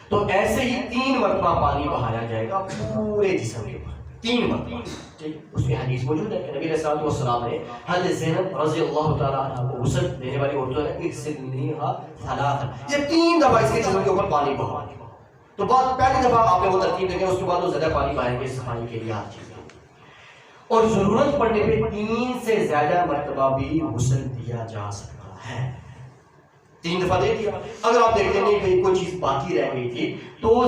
Speaker 1: تو ایسے ہی 3 مرتبہ پانی بہایا جائے گا پورے جسم کے اوپر, 3 مرتبہ. اس میں حدیث موجود ہے کہ نبی علیہ الصلوۃ والسلام نے حضرت زینب رضی اللہ تعالیٰ عنہ کو غسل دینے والی عورتوں نے اغسلنیہا ثلاثا, یہ 3 دفعہ اس کے جسم کے اوپر پانی بہا. تو بعد پہلی دفعہ آپ نے وہ ترتیب دیکھیں, اس کے بعد وہ زیادہ پانی بہائیں گے صفائی کے لیے ہر چیز, اور ضرورت پڑنے پہ 3 سے زیادہ مرتبہ بھی غسل دیا جا سکتا ہے. 3 دفعہ دے دیا. اگر آپ دیکھتے ہیں کہ کوئی چیز باقی رہ گئی تھی تو